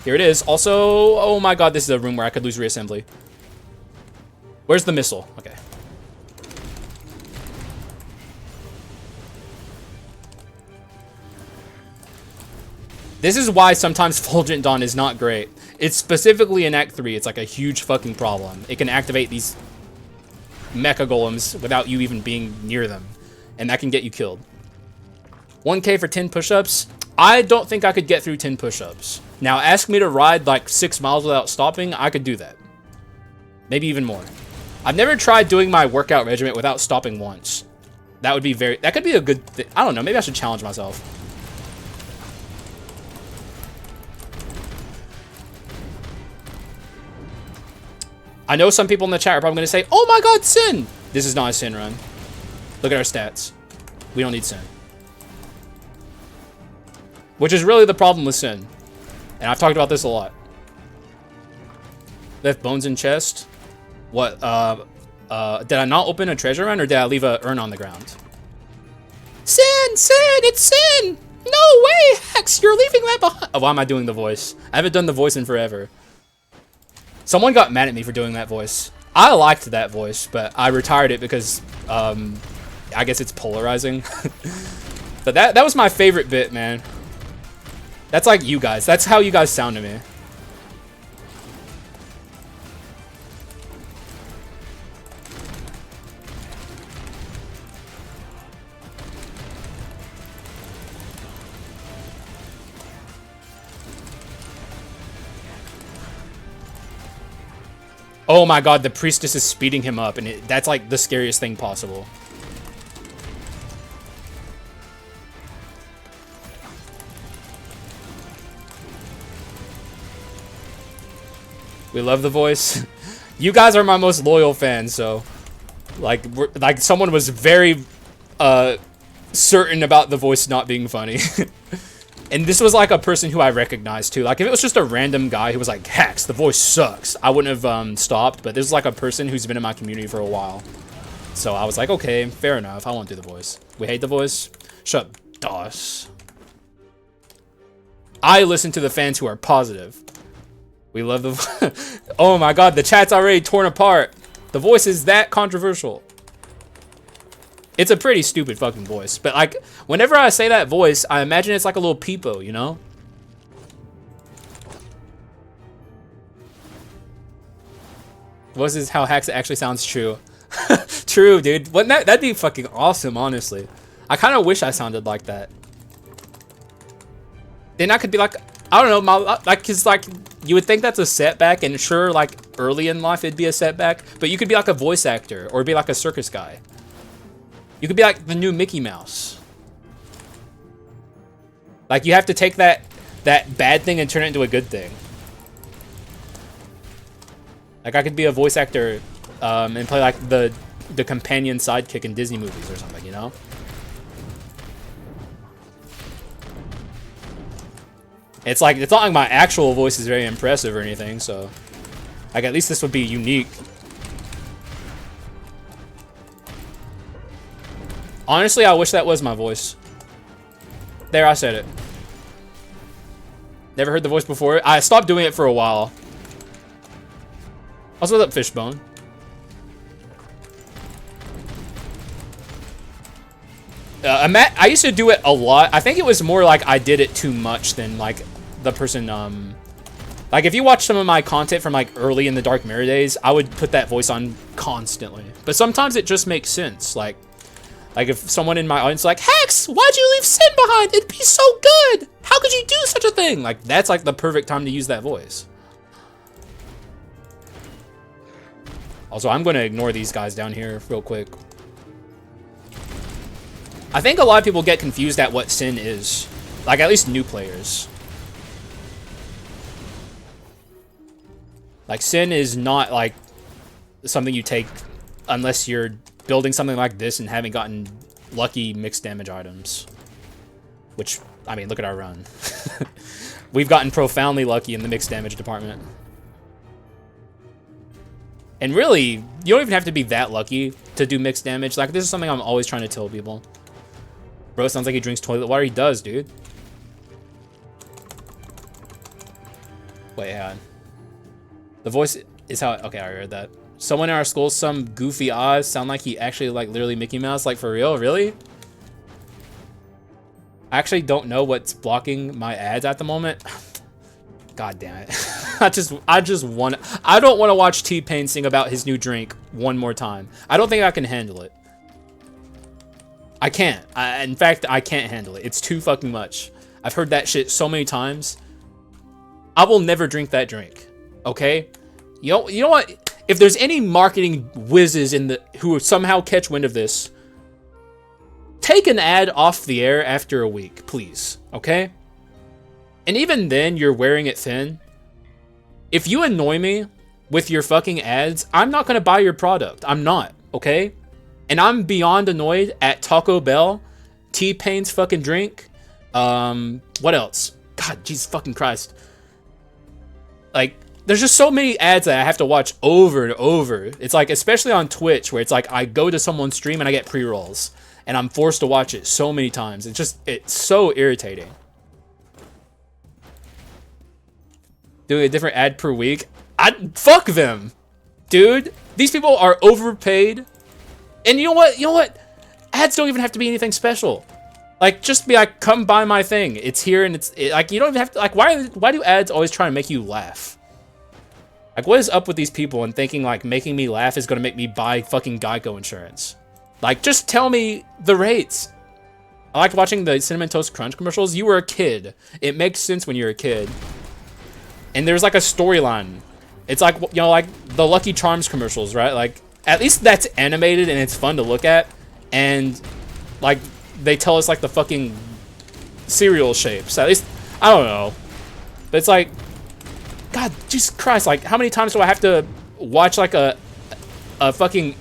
Speaker 1: Here it is. Also, oh my god, this is a room where I could lose reassembly. Where's the missile? Okay. This is why sometimes Fulgent Dawn is not great. It's specifically in Act 3. It's like a huge fucking problem. It can activate these mecha golems without you even being near them. And that can get you killed. 1K for 10 push-ups? I don't think I could get through 10 push-ups. Now, ask me to ride like 6 miles without stopping. I could do that. Maybe even more. I've never tried doing my workout regimen without stopping once. That would be that could be a good thing. I don't know. Maybe I should challenge myself. I know some people in the chat are probably going to say, oh my god, Sin! This is not a Sin run. Look at our stats. We don't need Sin. Which is really the problem with Sin. And I've talked about this a lot. Left bones in chest. What, did I not open a treasure run, or did I leave a urn on the ground? Sin! It's Sin! No way, Hax! You're leaving that behind! Oh, why am I doing the voice? I haven't done the voice in forever. Someone got mad at me for doing that voice. I liked that voice, but I retired it because, I guess it's polarizing. But that was my favorite bit, man. That's like you guys. That's how you guys sound to me. Oh my god, the priestess is speeding him up, and that's like the scariest thing possible. We love the voice. You guys are my most loyal fans, so like someone was very certain about the voice not being funny. And this was like a person who I recognized too. Like if it was just a random guy who was like, Hax, the voice sucks, I wouldn't have stopped. But this is like a person who's been in my community for a while. So I was like, okay, fair enough. I won't do the voice. We hate the voice. Shut up, DOS. I listen to the fans who are positive. We love the oh my god, the chat's already torn apart. The voice is that controversial. It's a pretty stupid fucking voice, but like, whenever I say that voice, I imagine it's like a little peepo, you know? This is how Haxa actually sounds true. True, dude. Wouldn't that'd be fucking awesome, honestly. I kind of wish I sounded like that. Then I could be like, I don't know, cause like, you would think that's a setback, and sure, like, early in life it'd be a setback, but you could be like a voice actor, or be like a circus guy. You could be like the new Mickey Mouse. Like, you have to take that bad thing and turn it into a good thing. Like, I could be a voice actor and play like the companion sidekick in Disney movies or something, you know? It's like, it's not like my actual voice is very impressive or anything, so like at least this would be unique. Honestly, I wish that was my voice. There, I said it. Never heard the voice before. I stopped doing it for a while. Also, what's up, Fishbone? I used to do it a lot. I think it was more like I did it too much than like the person, like if you watch some of my content from like early in the Dark Mirror days, I would put that voice on constantly. But sometimes it just makes sense. Like if someone in my audience is like, Hax, why'd you leave Sin behind? It'd be so good. How could you do such a thing? Like, that's like the perfect time to use that voice. Also, I'm going to ignore these guys down here real quick. I think a lot of people get confused at what Sin is. Like, at least new players. Like, Sin is not, like, something you take unless you're building something like this and haven't gotten lucky mixed damage items. Which, I mean, look at our run. We've gotten profoundly lucky in the mixed damage department. And really, you don't even have to be that lucky to do mixed damage. Like, this is something I'm always trying to tell people. Bro sounds like he drinks toilet water. He does, dude. Wait, hang on. The voice is how... Okay, I heard that. Someone in our school, some goofy eyes sound like he actually, like, literally Mickey Mouse. Like, for real? Really? I actually don't know what's blocking my ads at the moment. God damn it. I don't want to watch T-Pain sing about his new drink one more time. I don't think I can handle it. I can't. In fact, I can't handle it. It's too fucking much. I've heard that shit so many times. I will never drink that drink. Okay? You know what? If there's any marketing whizzes who somehow catch wind of this, take an ad off the air after a week, please. Okay? And even then, you're wearing it thin. If you annoy me with your fucking ads, I'm not gonna buy your product. I'm not, okay? And I'm beyond annoyed at Taco Bell, T-Pain's fucking drink. What else? God, Jesus fucking Christ. Like, there's just so many ads that I have to watch over and over. It's like, especially on Twitch, where it's like I go to someone's stream and I get pre-rolls. And I'm forced to watch it so many times. It's so irritating. Doing a different ad per week. Fuck them. Dude, these people are overpaid. And you know what? You know what? Ads don't even have to be anything special. Like, just be like, come buy my thing. It's here and like, you don't even have to, like, why do ads always try to make you laugh? Like, what is up with these people and thinking, like, making me laugh is gonna make me buy fucking Geico insurance? Like, just tell me the rates. I liked watching the Cinnamon Toast Crunch commercials. You were a kid. It makes sense when you're a kid. And there's, like, a storyline. It's like, you know, like, the Lucky Charms commercials, right? Like, at least that's animated and it's fun to look at. And, like, they tell us, like, the fucking cereal shapes. At least, I don't know. But it's like, God, Jesus Christ, like, how many times do I have to watch, like, a fucking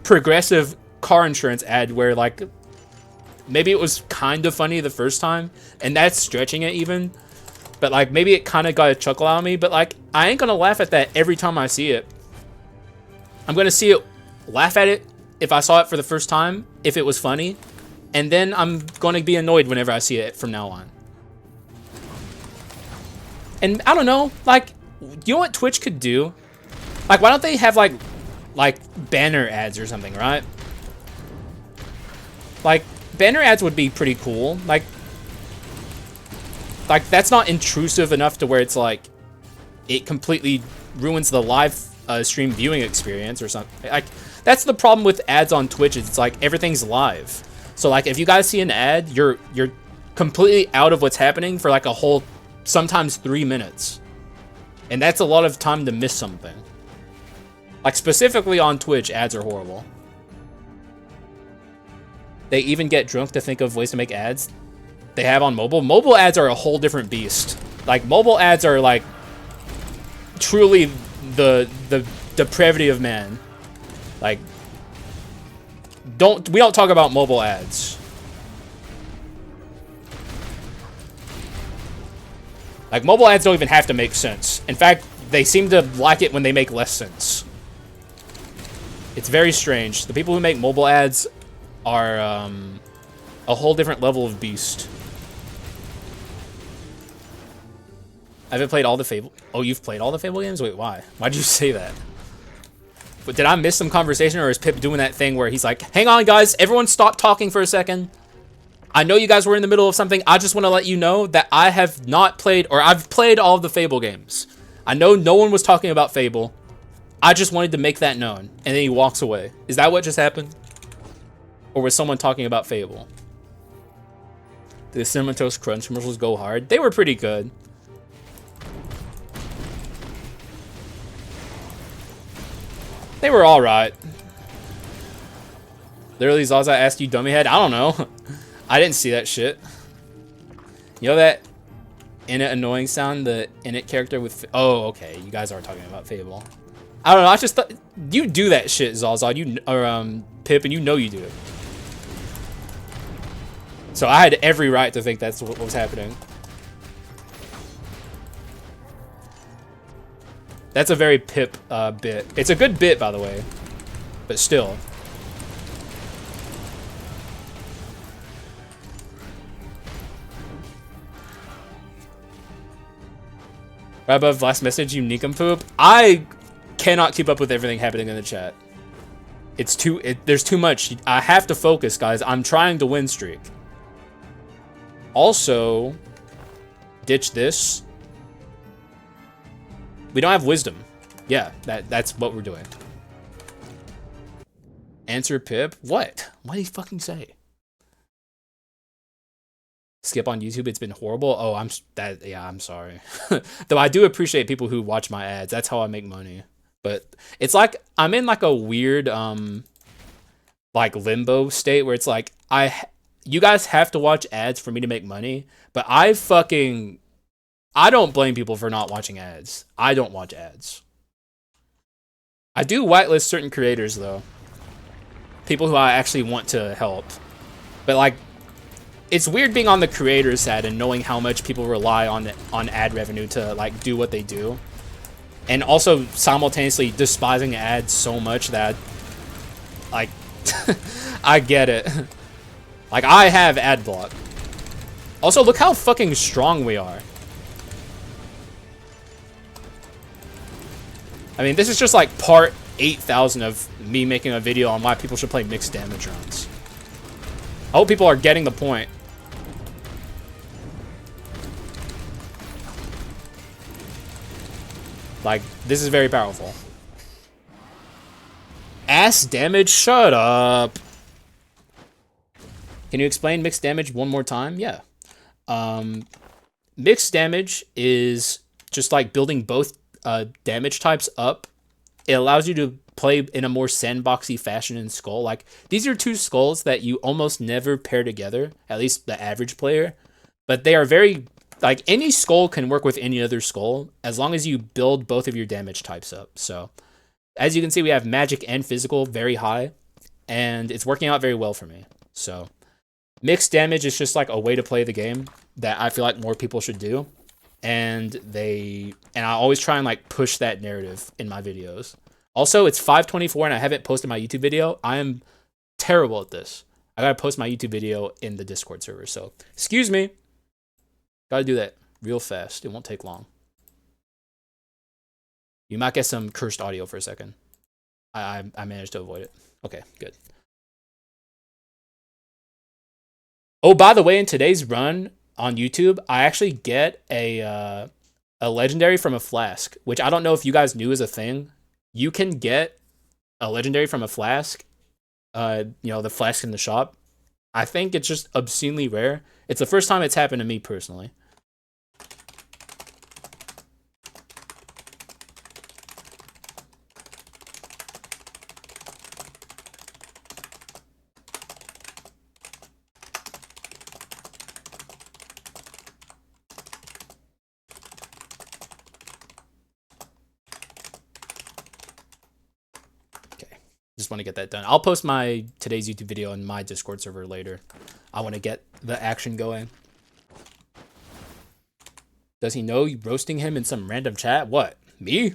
Speaker 1: Progressive car insurance ad where, like, maybe it was kind of funny the first time, and that's stretching it even. But, like, maybe it kind of got a chuckle out of me, but, like, I ain't gonna laugh at that every time I see it. I'm gonna see it, laugh at it if I saw it for the first time, if it was funny, and then I'm gonna be annoyed whenever I see it from now on. And I don't know, like, you know what Twitch could do? Like, why don't they have, like banner ads or something, right? Like, banner ads would be pretty cool. Like, that's not intrusive enough to where it's like it completely ruins the live stream viewing experience or something. Like, that's the problem with ads on Twitch, is it's like everything's live. So, like, if you guys see an ad, you're completely out of what's happening for like a whole, sometimes 3 minutes. And that's a lot of time to miss something. Like, specifically on Twitch, ads are horrible. They even get drunk to think of ways to make ads. They have on mobile. Mobile ads are a whole different beast. Like, mobile ads are like truly the depravity of man. Like, we don't talk about mobile ads. Like, mobile ads don't even have to make sense. In fact, they seem to like it when they make less sense. It's very strange. The people who make mobile ads are a whole different level of beast. I haven't played all the Fable. Oh, you've played all the Fable games? Wait, why? Why'd you say that? But did I miss some conversation, or is Pip doing that thing where he's like, hang on, guys, everyone stop talking for a second. I know you guys were in the middle of something. I just want to let you know that I have not played, or I've played all of the Fable games. I know no one was talking about Fable. I just wanted to make that known. And then he walks away. Is that what just happened? Or was someone talking about Fable? Did the Cinnamon Toast Crunch commercials go hard? They were pretty good. They were alright. Literally, Zaza asked you, dummy head. I don't know. I didn't see that shit. You know that Init annoying sound? The Init character with... Oh, okay. You guys are talking about Fable. I don't know. I just thought... You do that shit, Zaza. Pip, and you know you do it. So I had every right to think that's what was happening. That's a very Pip bit. It's a good bit, by the way. But still. Right above last message, you nincompoop. I cannot keep up with everything happening in the chat. It's there's too much. I have to focus, guys. I'm trying to win streak. Also, ditch this. We don't have wisdom. Yeah, that's what we're doing. Answer Pip. What? What did he fucking say? Skip on YouTube. It's been horrible. Oh, I'm sorry. Though I do appreciate people who watch my ads. That's how I make money. But it's like I'm in like a weird like limbo state where it's like you guys have to watch ads for me to make money, but I don't blame people for not watching ads. I don't watch ads. I do whitelist certain creators though. people who I actually want to help. But like, it's weird being on the creator's side and knowing how much people rely on ad revenue to like do what they do, and also simultaneously despising ads so much that like I get it. Like, I have ad block. Also, look how fucking strong we are. I mean, this is just like part 8,000 of me making a video on why people should play mixed damage runs. I hope people are getting the point. Like, this is very powerful. Ass damage? Shut up. Can you explain mixed damage one more time? Yeah. Mixed damage is just like building both damage types up. It allows you to play in a more sandboxy fashion in Skull. Like, these are two skulls that you almost never pair together, at least the average player. But they are very... Like, any skull can work with any other skull as long as you build both of your damage types up. So, as you can see, we have magic and physical very high, and it's working out very well for me. So, mixed damage is just like a way to play the game that I feel like more people should do. And I always try and like push that narrative in my videos. Also, it's 5:24 and I haven't posted my YouTube video. I am terrible at this. I gotta post my YouTube video in the Discord server. So, excuse me. Gotta do that real fast. It won't take long. You might get some cursed audio for a second. I managed to avoid it. Okay, good. Oh, by the way, in today's run on YouTube, I actually get a legendary from a flask, which I don't know if you guys knew is a thing. You can get a legendary from a flask. You know, the flask in the shop. I think it's just obscenely rare. It's the first time it's happened to me personally. Just want to get that done. I'll post today's YouTube video in my Discord server later. I want to get the action going. Does he know you roasting him in some random chat? What? Me?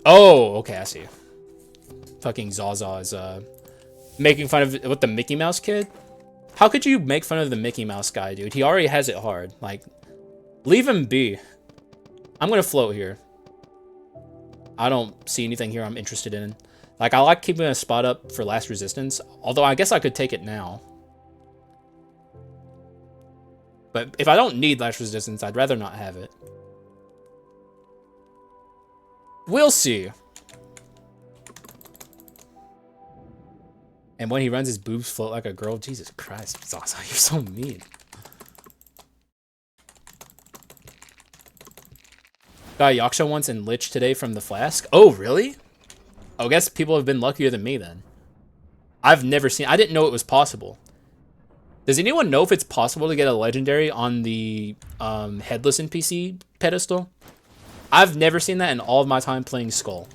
Speaker 1: Oh, okay, I see. Fucking Zaza is making fun of what, the Mickey Mouse kid? How could you make fun of the Mickey Mouse guy, dude? He already has it hard. Like, leave him be. I'm gonna float here. I don't see anything here I'm interested in. Like, I like keeping a spot up for last resistance, although I guess I could take it now. But if I don't need last resistance, I'd rather not have it. We'll see. And when he runs, his boobs float like a girl. Jesus Christ, Zaza, you're so mean. Got a Yaksha once and Lich today from the flask. Oh, really? Oh, I guess people have been luckier than me then. I've never seen... I didn't know it was possible. Does anyone know if it's possible to get a legendary on the headless NPC pedestal? I've never seen that in all of my time playing Skull.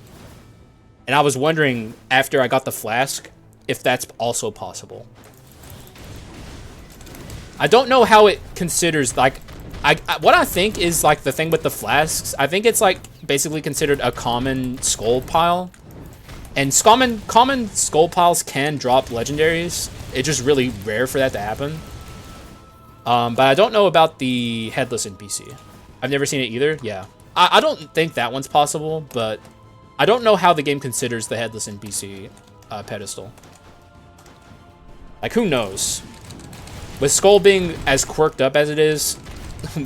Speaker 1: And I was wondering, after I got the flask, if that's also possible. I don't know how it considers, like... what I think is, like, the thing with the flasks, I think it's, like, basically considered a common skull pile. And common skull piles can drop legendaries. It's just really rare for that to happen. But I don't know about the headless NPC. I've never seen it either. Yeah. I don't think that one's possible, but I don't know how the game considers the headless NPC pedestal. Like, who knows? With Skull being as quirked up as it is...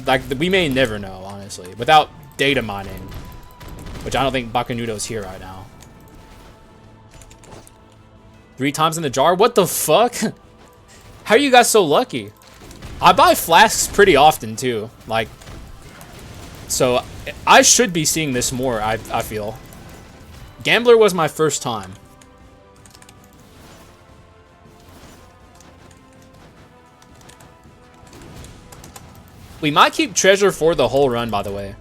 Speaker 1: like, we may never know, honestly, without data mining, which I don't think Bakanudo's here right now. 3 times in the jar? What the fuck? How are you guys so lucky? I buy flasks pretty often, too. Like, so I should be seeing this more, I feel. Gambler was my first time. We might keep treasure for the whole run, by the way.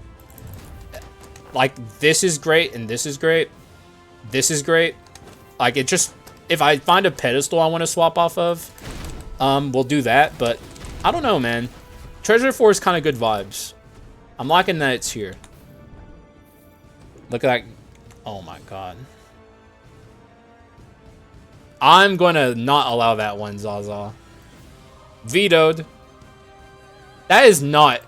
Speaker 1: Like, this is great and this is great. this is great. Like, it just... If I find a pedestal I want to swap off of, we'll do that. But I don't know, man. Treasure 4 is kind of good vibes. I'm liking that it's here. Look at that. Oh, my God. I'm going to not allow that one, Zaza. Vetoed. That is not...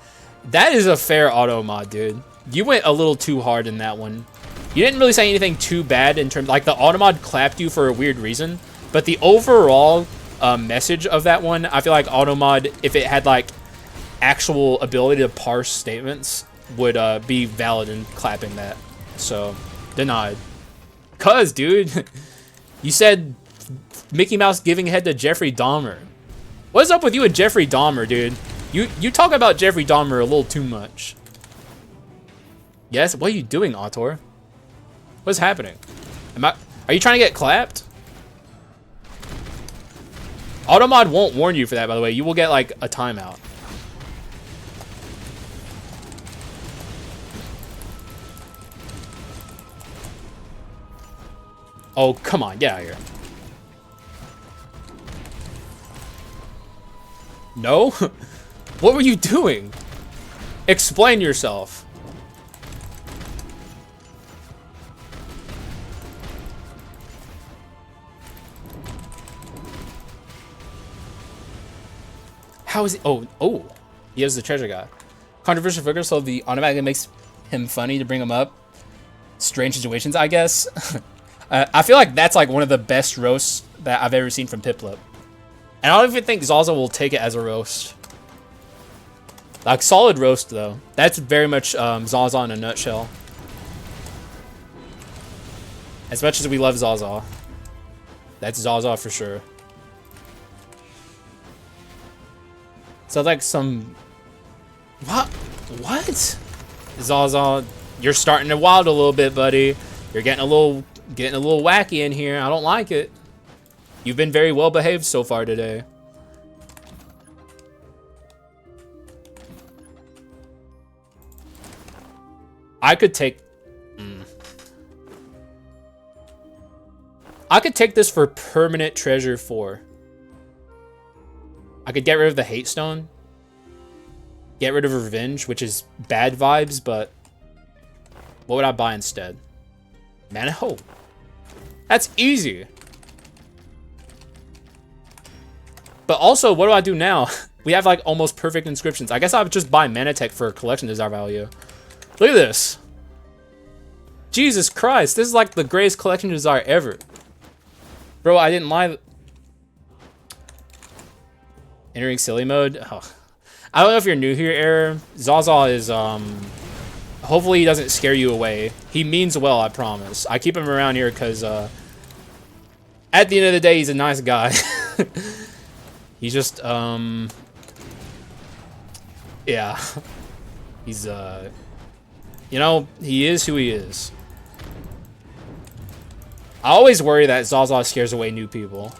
Speaker 1: That is a fair auto mod, dude. You went a little too hard in that one. You didn't really say anything too bad in terms... Like, the auto mod clapped you for a weird reason. But the overall message of that one, I feel like auto mod, if it had, like, actual ability to parse statements, would be valid in clapping that. So, denied. Cuz, dude, you said Mickey Mouse giving head to Jeffrey Dahmer. What's up with you and Jeffrey Dahmer, dude? You talk about Jeffrey Dahmer a little too much. Yes? What are you doing, Autor? What's happening? Are you trying to get clapped? Automod won't warn you for that, by the way. You will get, like, a timeout. Oh, come on. Get out of here. No? What were you doing? Explain yourself. How is he? Oh. He has the treasure guy. Controversial figure, so the automatically makes him funny to bring him up. Strange situations, I guess. I feel like that's like one of the best roasts that I've ever seen from Piplup. And I don't even think Zaza will take it as a roast. Like, solid roast, though. That's very much Zaza in a nutshell. As much as we love Zaza. That's Zaza for sure. Sounds like some... What? Zaza, you're starting to wild a little bit, buddy. You're getting a little wacky in here. I don't like it. You've been very well behaved so far today. I could take... I could take this for permanent treasure 4. I could get rid of the hate stone. Get rid of revenge, which is bad vibes, but... What would I buy instead? Mana Hope. That's easy. But also, what do I do now? We have like almost perfect inscriptions. I guess I would just buy Mana Tech for collection desire value. Look at this. Jesus Christ, this is like the greatest collection desire ever. Bro, I didn't lie. Entering silly mode. Oh. I don't know if you're new here, Error. Zaza is, hopefully he doesn't scare you away. He means well, I promise. I keep him around here because, at the end of the day, he's a nice guy. He's just, yeah. He's, you know, he is who he is. I always worry that Zaza scares away new people.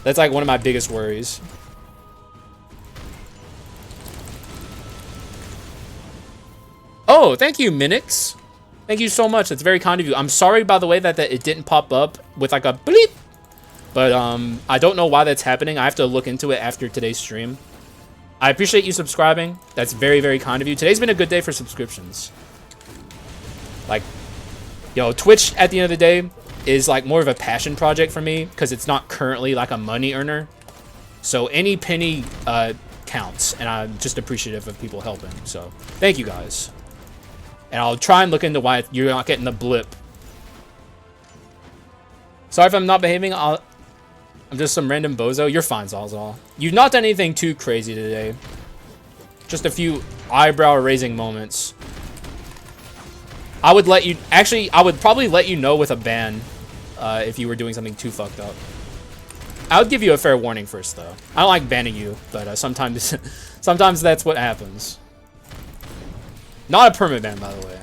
Speaker 1: That's like one of my biggest worries. Oh, thank you, Minix. Thank you so much. That's very kind of you. I'm sorry, by the way, that it didn't pop up with like a bleep. But I don't know why that's happening. I have to look into it after today's stream. I appreciate you subscribing. That's very, very kind of you. Today's been a good day for subscriptions. Like, yo, Twitch at the end of the day is like more of a passion project for me because it's not currently like a money earner. So any penny counts, and I'm just appreciative of people helping. So thank you guys. And I'll try and look into why you're not getting the blip. Sorry if I'm not behaving. I'm just some random bozo. You're fine, Zalzal. You've not done anything too crazy today. Just a few eyebrow-raising moments. I would let you... Actually, I would probably let you know with a ban if you were doing something too fucked up. I would give you a fair warning first, though. I don't like banning you, but sometimes, sometimes that's what happens. Not a permanent ban, by the way.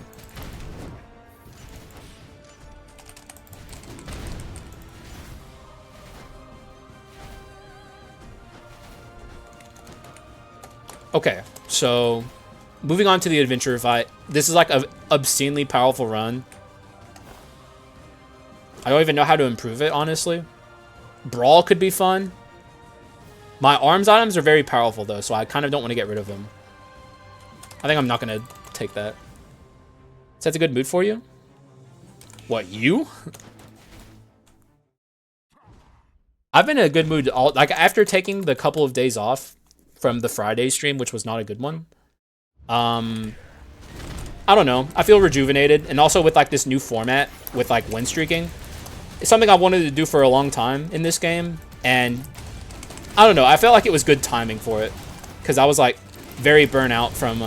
Speaker 1: Okay, so moving on to the adventure fight. This is like an obscenely powerful run. I don't even know how to improve it, honestly. Brawl could be fun. My arms items are very powerful, though, so I kind of don't want to get rid of them. I think I'm not going to take that. Is that a good mood for you? What, you? I've been in a good mood all, like, after taking the couple of days off from the Friday stream, which was not a good one. I don't know. I feel rejuvenated, and also with like this new format with like win streaking, it's something I wanted to do for a long time in this game, and I don't know. I felt like it was good timing for it because I was like very burnt out from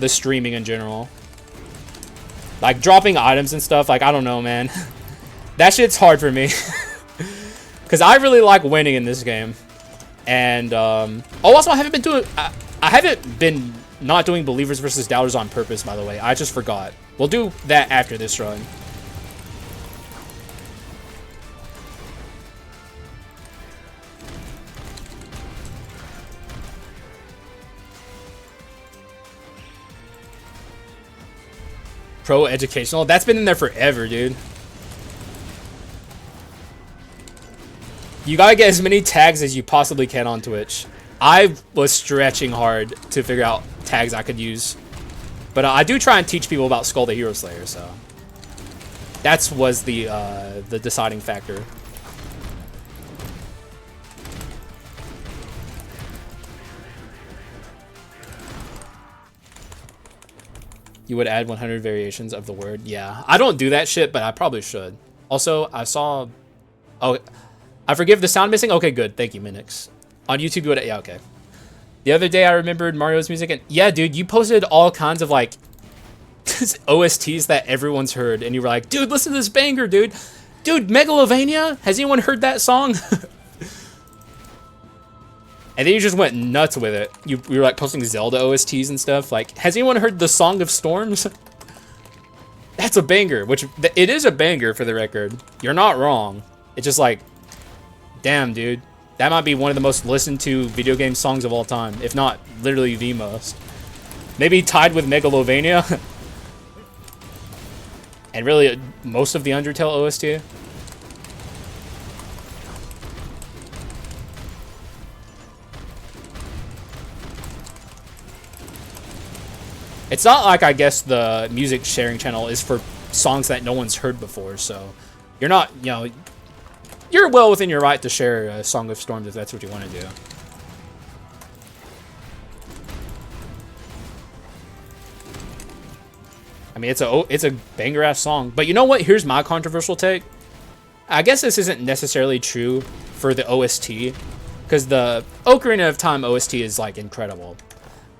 Speaker 1: the streaming in general, like dropping items and stuff. Like I don't know, man. That shit's hard for me because I really like winning in this game, and also I haven't been doing. I haven't been not doing believers versus doubters on purpose, by the way. I just forgot. We'll do that after this run. Pro educational? That's been in there forever, dude. You gotta get as many tags as you possibly can on Twitch. I was stretching hard to figure out tags I could use. But I do try and teach people about Skul the Hero Slayer, so that was the deciding factor. You would add 100 variations of the word? Yeah. I don't do that shit, but I probably should. Also, I saw... Oh, I forgive the sound missing? Okay, good. Thank you, Minix. On YouTube, you would... Yeah, okay. The other day, I remembered Mario's music, and... Yeah, dude, you posted all kinds of, like... OSTs that everyone's heard, and you were like, dude, listen to this banger, dude. Dude, Megalovania? Has anyone heard that song? And then you just went nuts with it. You were like posting Zelda OSTs and stuff. Like, has anyone heard the Song of Storms? That's a banger, which it is a banger for the record. You're not wrong. It's just like, damn, dude. That might be one of the most listened to video game songs of all time. If not, literally the most. Maybe tied with Megalovania. And really, most of the Undertale OST. It's not like, I guess, the music sharing channel is for songs that no one's heard before, so you're not, you know, you're well within your right to share a Song of Storms if that's what you want to do. I mean, it's a banger-ass song. But you know what? Here's my controversial take. I guess this isn't necessarily true for the OST, because the Ocarina of Time OST is, like, incredible.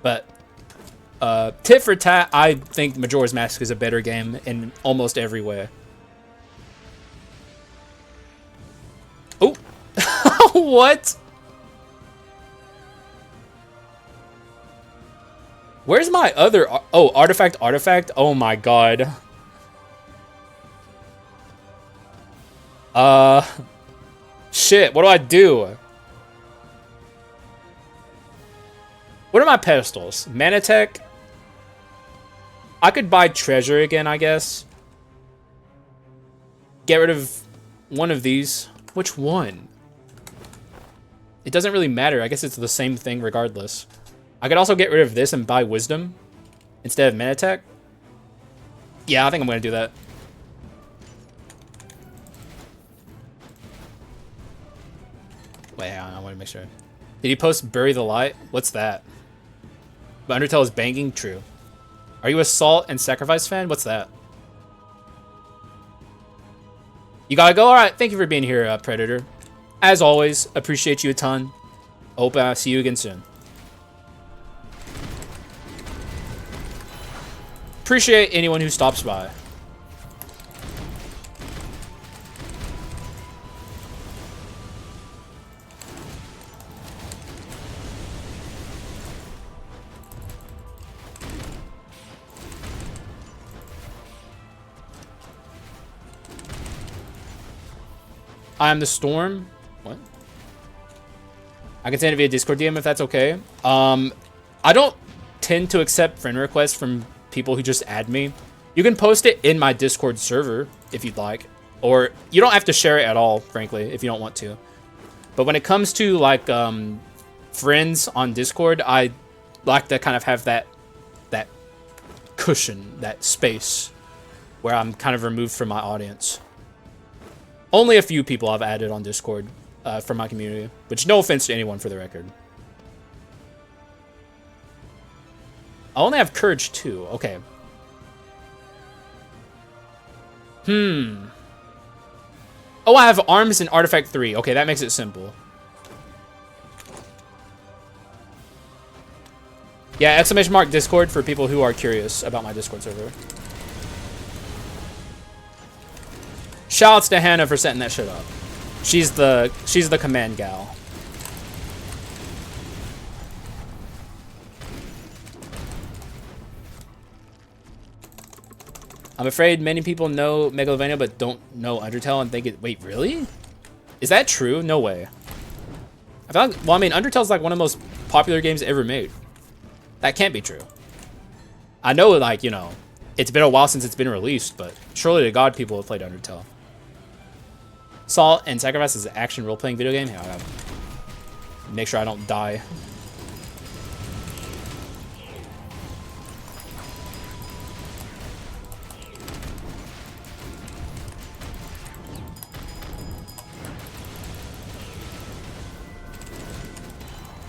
Speaker 1: But... tit for tat, I think Majora's Mask is a better game in almost every way. Oh! What? Where's my other... Oh, artifact. Oh my god. Shit, what do I do? What are my pedestals? Manatech? I could buy treasure again, I guess. Get rid of one of these. Which one? It doesn't really matter. I guess it's the same thing regardless. I could also get rid of this and buy wisdom instead of Manatech. Yeah, I think I'm going to do that. Wait, hang on, I want to make sure. Did he post Bury the Light? What's that? But Undertale is banging? True. Are you a Salt and Sacrifice fan? What's that? You gotta go? Alright, thank you for being here, Predator. As always, appreciate you a ton. Hope I see you again soon. Appreciate anyone who stops by. I am the Storm. What? I can send it via Discord DM if that's okay. I don't tend to accept friend requests from people who just add me. You can post it in my Discord server if you'd like. Or you don't have to share it at all, frankly, if you don't want to. But when it comes to like friends on Discord, I like to kind of have that cushion, that space where I'm kind of removed from my audience. Only a few people I've added on Discord from my community, which no offense to anyone for the record. I only have Courage 2. Okay. Oh, I have Arms and Artifact 3. Okay, that makes it simple. Yeah, exclamation mark Discord for people who are curious about my Discord server. Shoutouts to Hannah for setting that shit up. She's the command gal. I'm afraid many people know Megalovania but don't know Undertale and think it... Wait, really? Is that true? No way. I feel like... Well, I mean, Undertale's like one of the most popular games ever made. That can't be true. I know, like, you know, it's been a while since it's been released, but surely to God people have played Undertale. Salt and Sacrifice is an action role-playing video game? Yeah, I gotta make sure I don't die.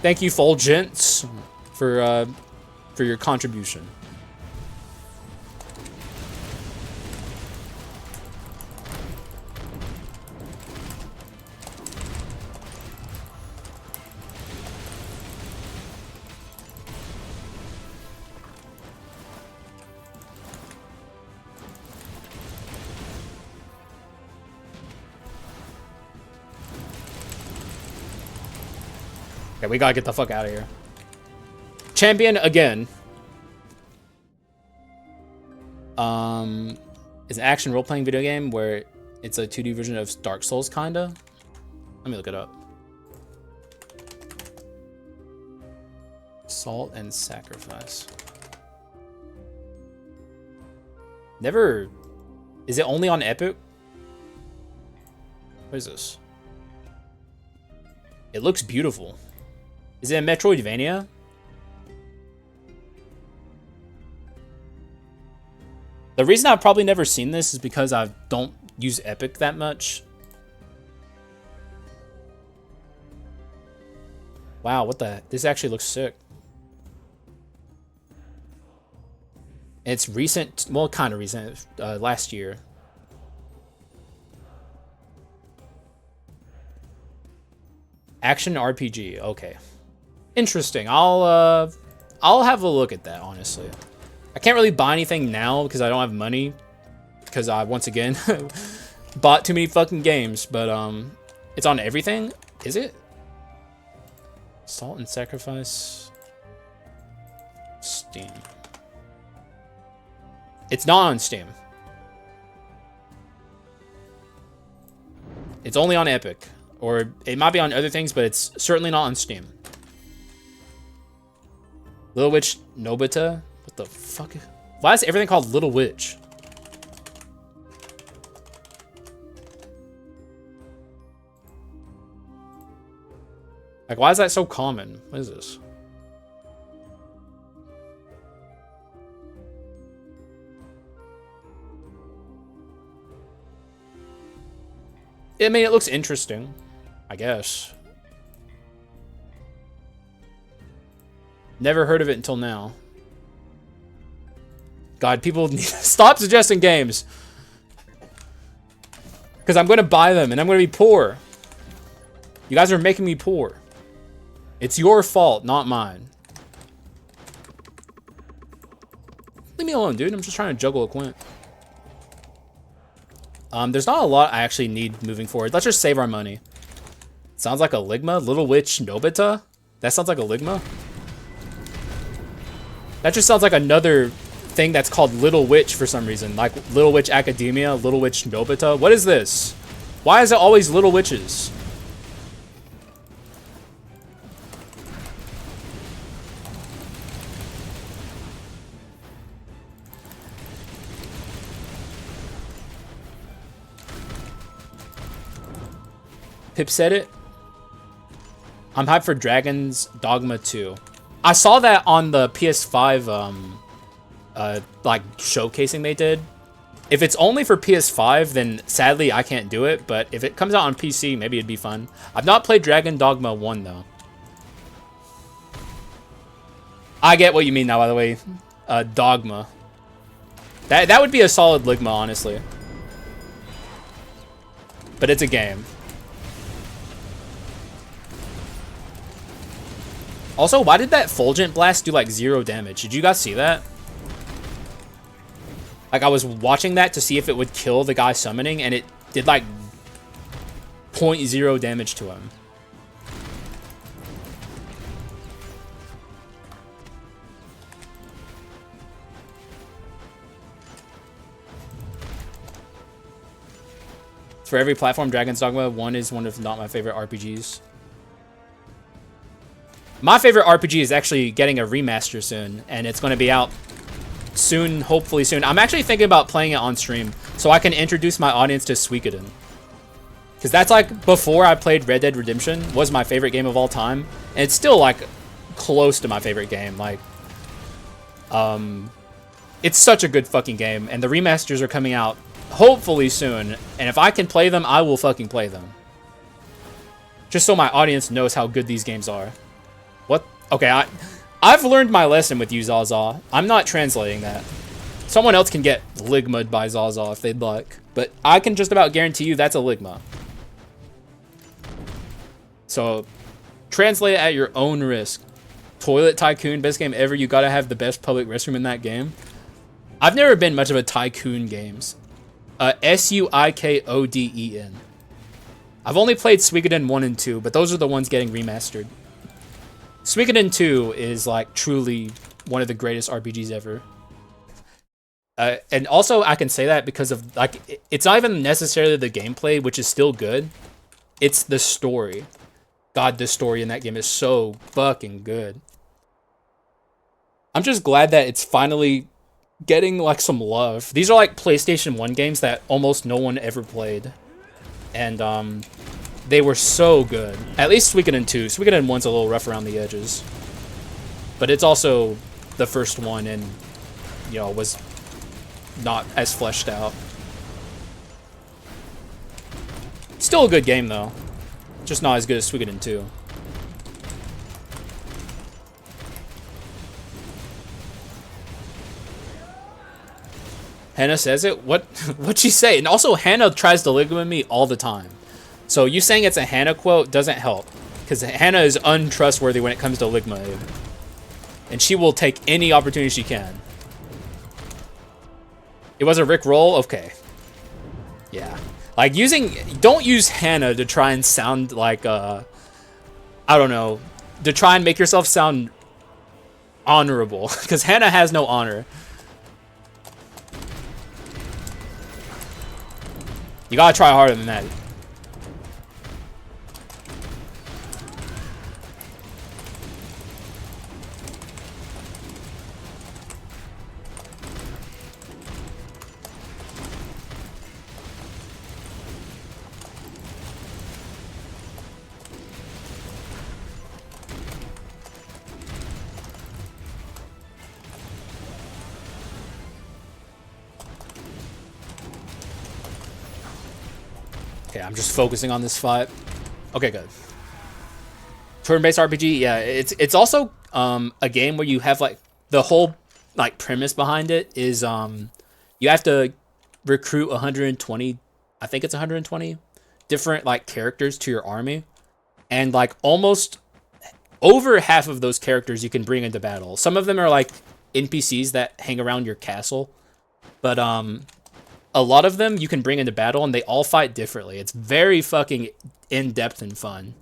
Speaker 1: Thank you, Fulgence, for your contribution. Yeah, we gotta get the fuck out of here. Champion again. Is an action role-playing video game where it's a 2D version of Dark Souls, kinda. Let me look it up. Salt and Sacrifice. Never... Is it only on Epic? What is this? It looks beautiful. Is it a Metroidvania? The reason I've probably never seen this is because I don't use Epic that much. Wow, what the... This actually looks sick. It's recent... Well, kind of recent. Last year. Action RPG. Okay. Interesting. I'll have a look at that, honestly. I can't really buy anything now because I don't have money. Because I, once again, bought too many fucking games. But, it's on everything? Is it? Salt and Sacrifice. Steam. It's not on Steam. It's only on Epic. Or it might be on other things, but it's certainly not on Steam. Little Witch Nobita? What the fuck? Why is everything called Little Witch? Like, why is that so common? What is this? I mean, it looks interesting, I guess. Never heard of it until now. God, people need to stop suggesting games. Because I'm going to buy them and I'm going to be poor. You guys are making me poor. It's your fault, not mine. Leave me alone, dude. I'm just trying to juggle a Quint. There's not a lot I actually need moving forward. Let's just save our money. Sounds like a Ligma? Little Witch Nobita? That sounds like a Ligma? That just sounds like another thing that's called Little Witch for some reason. Like Little Witch Academia, Little Witch Nobita. What is this? Why is it always Little Witches? Pip said it. I'm hyped for Dragon's Dogma 2. I saw that on the PS5 like showcasing they did. If it's only for PS5, then sadly I can't do it, but if it comes out on PC, maybe it'd be fun. I've not played Dragon Dogma 1 though. I get what you mean now, by the way. Dogma. That would be a solid Ligma, honestly. But it's a game. Also, why did that Fulgent Blast do like 0 damage? Did you guys see that? Like, I was watching that to see if it would kill the guy summoning, and it did like 0.0 damage to him. For every platform, Dragon's Dogma 1 is one of not my favorite RPGs. My favorite RPG is actually getting a remaster soon, and it's going to be out soon, hopefully soon. I'm actually thinking about playing it on stream, so I can introduce my audience to Suikoden. Because that's like, before I played Red Dead Redemption, was my favorite game of all time. And it's still like, close to my favorite game. Like, it's such a good fucking game, and the remasters are coming out hopefully soon, and if I can play them, I will fucking play them. Just so my audience knows how good these games are. What? Okay, I've learned my lesson with you, Zaza. I'm not translating that. Someone else can get Ligma'd by Zaza if they'd like, but I can just about guarantee you that's a Ligma. So, translate it at your own risk. Toilet Tycoon, best game ever. You gotta have the best public restroom in that game. I've never been much of a Tycoon games. Suikoden. I've only played Suikoden 1 and 2, but those are the ones getting remastered. Suikoden 2 is like truly one of the greatest RPGs ever. And also I can say that because of like, it's not even necessarily the gameplay, which is still good. It's the story. God, the story in that game is so fucking good. I'm just glad that it's finally getting like some love. These are like PlayStation 1 games that almost no one ever played. And they were so good. At least Suikoden 2. Suikoden 1's a little rough around the edges. But it's also the first one and, you know, was not as fleshed out. Still a good game though. Just not as good as Suikoden 2. Hannah says it? What'd she say? And also, Hannah tries to Ligma me all the time. So you saying it's a Hannah quote doesn't help. Because Hannah is untrustworthy when it comes to Ligma. And she will take any opportunity she can. It was a Rick roll? Okay. Yeah. Like, don't use Hannah to try and sound like, I don't know, to try and make yourself sound honorable. Because Hannah has no honor. You gotta try harder than that. Okay, I'm just focusing on this fight. Okay, good. Turn-based RPG, yeah, it's also a game where you have like the whole like premise behind it is you have to recruit 120, I think it's 120 different like characters to your army, and like almost over half of those characters you can bring into battle. Some of them are like NPCs that hang around your castle, but a lot of them you can bring into battle, and they all fight differently. It's very fucking in-depth and fun.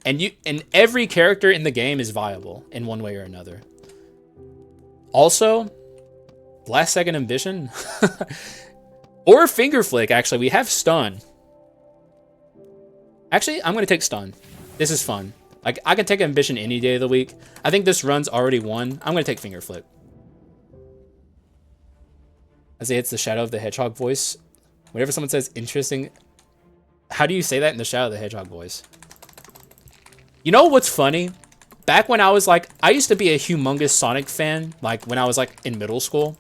Speaker 1: And every character in the game is viable in one way or another. Also, last second ambition or finger flick. Actually, we have stun. Actually, I'm gonna take stun. This is fun. Like, I can take ambition any day of the week. I think this run's already won. I'm gonna take finger flick. I say it's the Shadow of the Hedgehog voice. Whenever someone says interesting, How do you say that in the Shadow the Hedgehog voice? You know what's funny? Back when I was like, I used to be a humongous Sonic fan, like when I was like in middle school.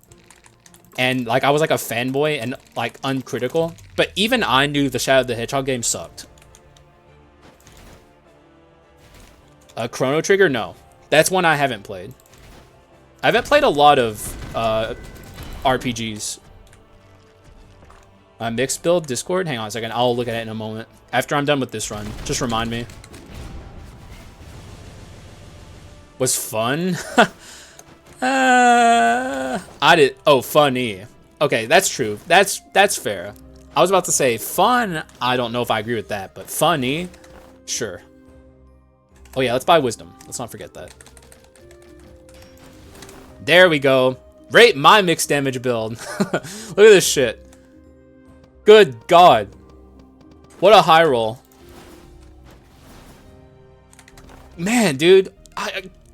Speaker 1: And like I was like a fanboy and like uncritical. But even I knew the Shadow the Hedgehog game sucked. Chrono Trigger? No. That's one I haven't played. I haven't played a lot of RPGs. Mixed build, Discord? Hang on a second. I'll look at it in a moment. After I'm done with this run. Just remind me. Was fun? I did. Oh, funny. Okay, that's true. That's fair. I was about to say fun. I don't know if I agree with that, but funny, sure. Oh yeah, let's buy wisdom. Let's not forget that. There we go. Rate my mixed damage build. Look at this shit. Good God. What a high roll. Man, dude.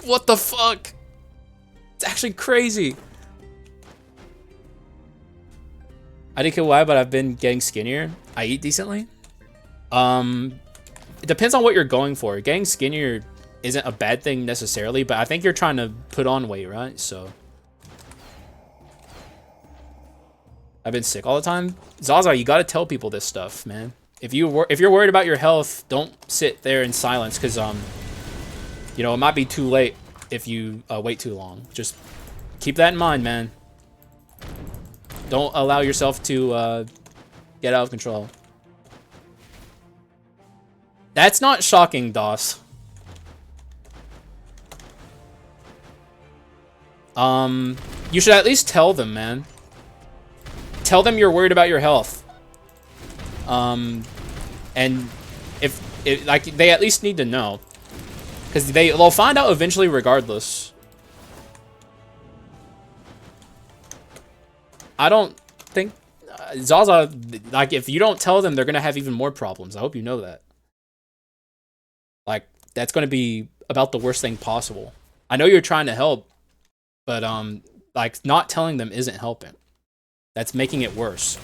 Speaker 1: What the fuck? It's actually crazy. I didn't kill why, but I've been getting skinnier. I eat decently. It depends on what you're going for. Getting skinnier isn't a bad thing necessarily, but I think you're trying to put on weight, right? So I've been sick all the time. Zaza, you gotta tell people this stuff, man. If you're worried about your health, don't sit there in silence, because you know, it might be too late if you wait too long. Just keep that in mind, man. Don't allow yourself to get out of control. That's not shocking, DOS. You should at least tell them, man. Tell them you're worried about your health. And if like, they at least need to know. Because they'll find out eventually regardless. I don't think... Zaza, like, if you don't tell them, they're going to have even more problems. I hope you know that. Like, that's going to be about the worst thing possible. I know you're trying to help, but, like, not telling them isn't helping. That's making it worse.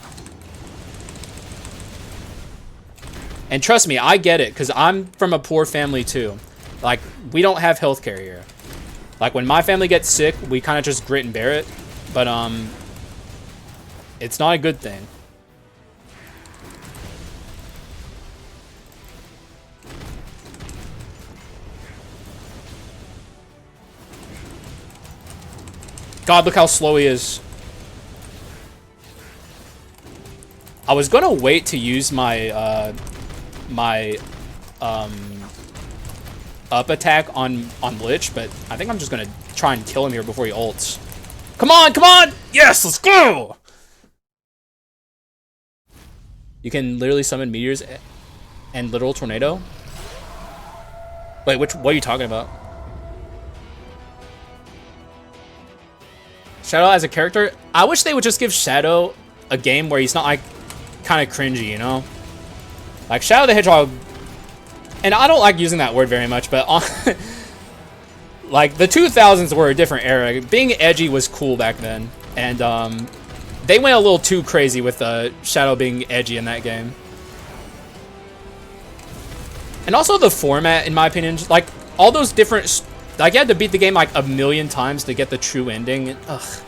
Speaker 1: And trust me, I get it, because I'm from a poor family, too. Like, we don't have healthcare here. Like, when my family gets sick, we kind of just grit and bear it. But, it's not a good thing. God, look how slow he is. I was gonna wait to use my, up attack on Lich, but I think I'm just gonna try and kill him here before he ults. Come on, come on! Yes, let's go! You can literally summon meteors and literal tornado. Wait, what are you talking about? Shadow as a character? I wish they would just give Shadow a game where he's not, like, kind of cringy, you know? Like, Shadow the Hedgehog... And I don't like using that word very much, but... like, the 2000s were a different era. Being edgy was cool back then. And, they went a little too crazy with Shadow being edgy in that game. And also the format, in my opinion, like, all those different... Like, you had to beat the game, like, a million times to get the true ending. Ugh.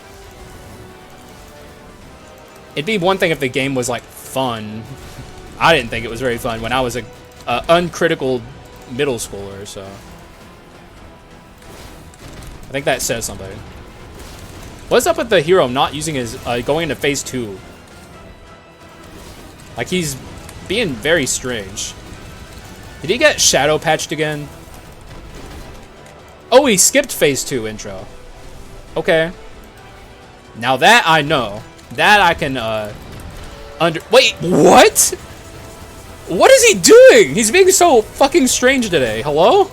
Speaker 1: It'd be one thing if the game was, like, fun. I didn't think it was very fun when I was a uncritical middle schooler, so... I think that says something. What's up with the hero not using his, going into phase 2? Like, he's being very strange. Did he get shadow patched again? Oh, he skipped phase 2 intro. Okay. Now that I know. That I can, Wait, what? What is he doing? He's being so fucking strange today. Hello?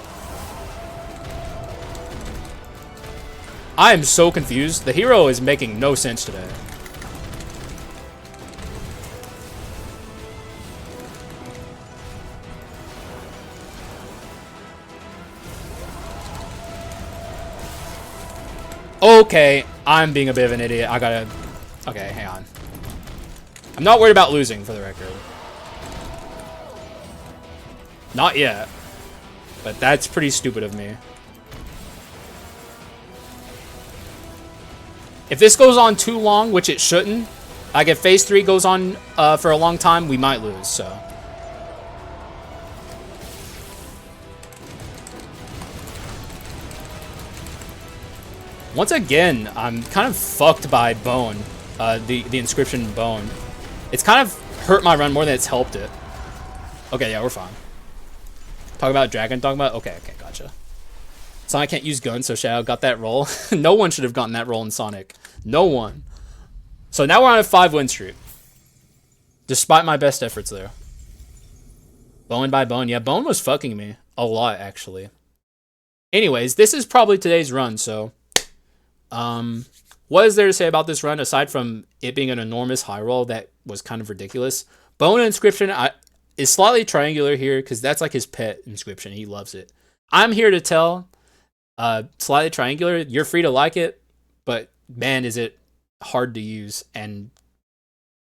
Speaker 1: I am so confused. The hero is making no sense today. Okay, I'm being a bit of an idiot. I gotta... Okay, hang on. I'm not worried about losing, for the record. Not yet. But that's pretty stupid of me. If this goes on too long, which it shouldn't, like if phase 3 goes on for a long time, we might lose, so. Once again, I'm kind of fucked by Bone, the inscription Bone. It's kind of hurt my run more than it's helped it. Okay, yeah, we're fine. Talk about Dragon, talking about... Okay, gotcha. Sonic can't use guns, so Shadow got that roll. No one should have gotten that roll in Sonic. No one. So now we're on a 5-win streak. Despite my best efforts there. Bone by Bone. Yeah, Bone was fucking me. A lot, actually. Anyways, this is probably today's run, so... what is there to say about this run, aside from it being an enormous high roll that was kind of ridiculous? Bone Inscription is slightly triangular here, because that's like his pet inscription. He loves it. I'm here to tell... slightly triangular, you're free to like it, but man, is it hard to use. And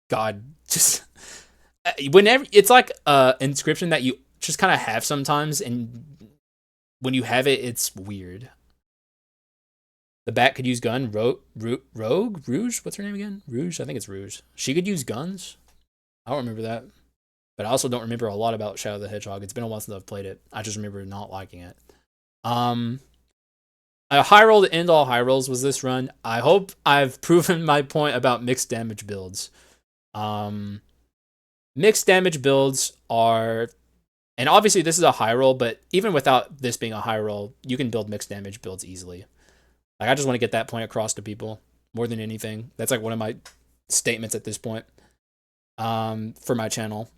Speaker 1: God, just whenever it's like inscription that you just kind of have sometimes, and when you have it, it's weird. The bat could use gun. Rogue? Rouge? What's her name again? Rouge? I think it's Rouge. She could use guns. I don't remember that, but I also don't remember a lot about Shadow the Hedgehog. It's been a while since I've played it. I just remember not liking it. A high roll to end all high rolls was this run. I hope I've proven my point about mixed damage builds. Mixed damage builds are... And obviously this is a high roll, but even without this being a high roll, you can build mixed damage builds easily. Like, I just want to get that point across to people more than anything. That's like one of my statements at this point for my channel.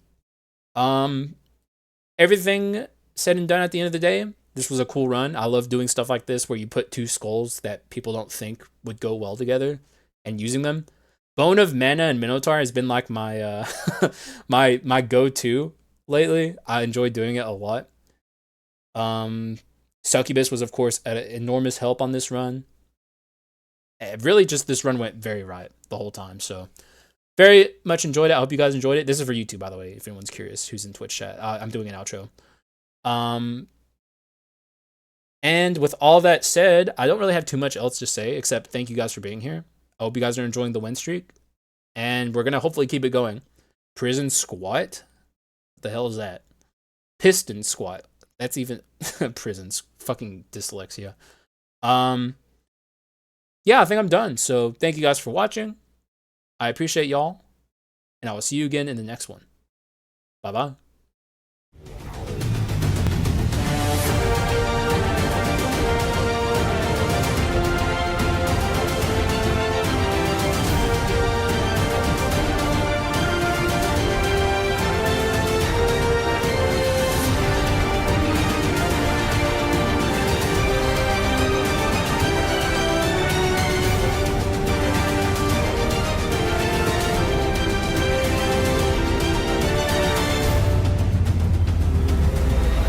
Speaker 1: Everything said and done at the end of the day, this was a cool run. I love doing stuff like this where you put two skulls that people don't think would go well together and using them. Bone of Mana and Minotaur has been like my my go-to lately. I enjoy doing it a lot. Succubus was, of course, an enormous help on this run. Really, just this run went very right the whole time. So, very much enjoyed it. I hope you guys enjoyed it. This is for YouTube, by the way, if anyone's curious who's in Twitch chat. I'm doing an outro. And with all that said, I don't really have too much else to say, except thank you guys for being here. I hope you guys are enjoying the win streak. And we're going to hopefully keep it going. Prison squat? What the hell is that? Piston squat. That's even... prisons. Fucking dyslexia. Yeah, I think I'm done. So thank you guys for watching. I appreciate y'all. And I will see you again in the next one. Bye-bye.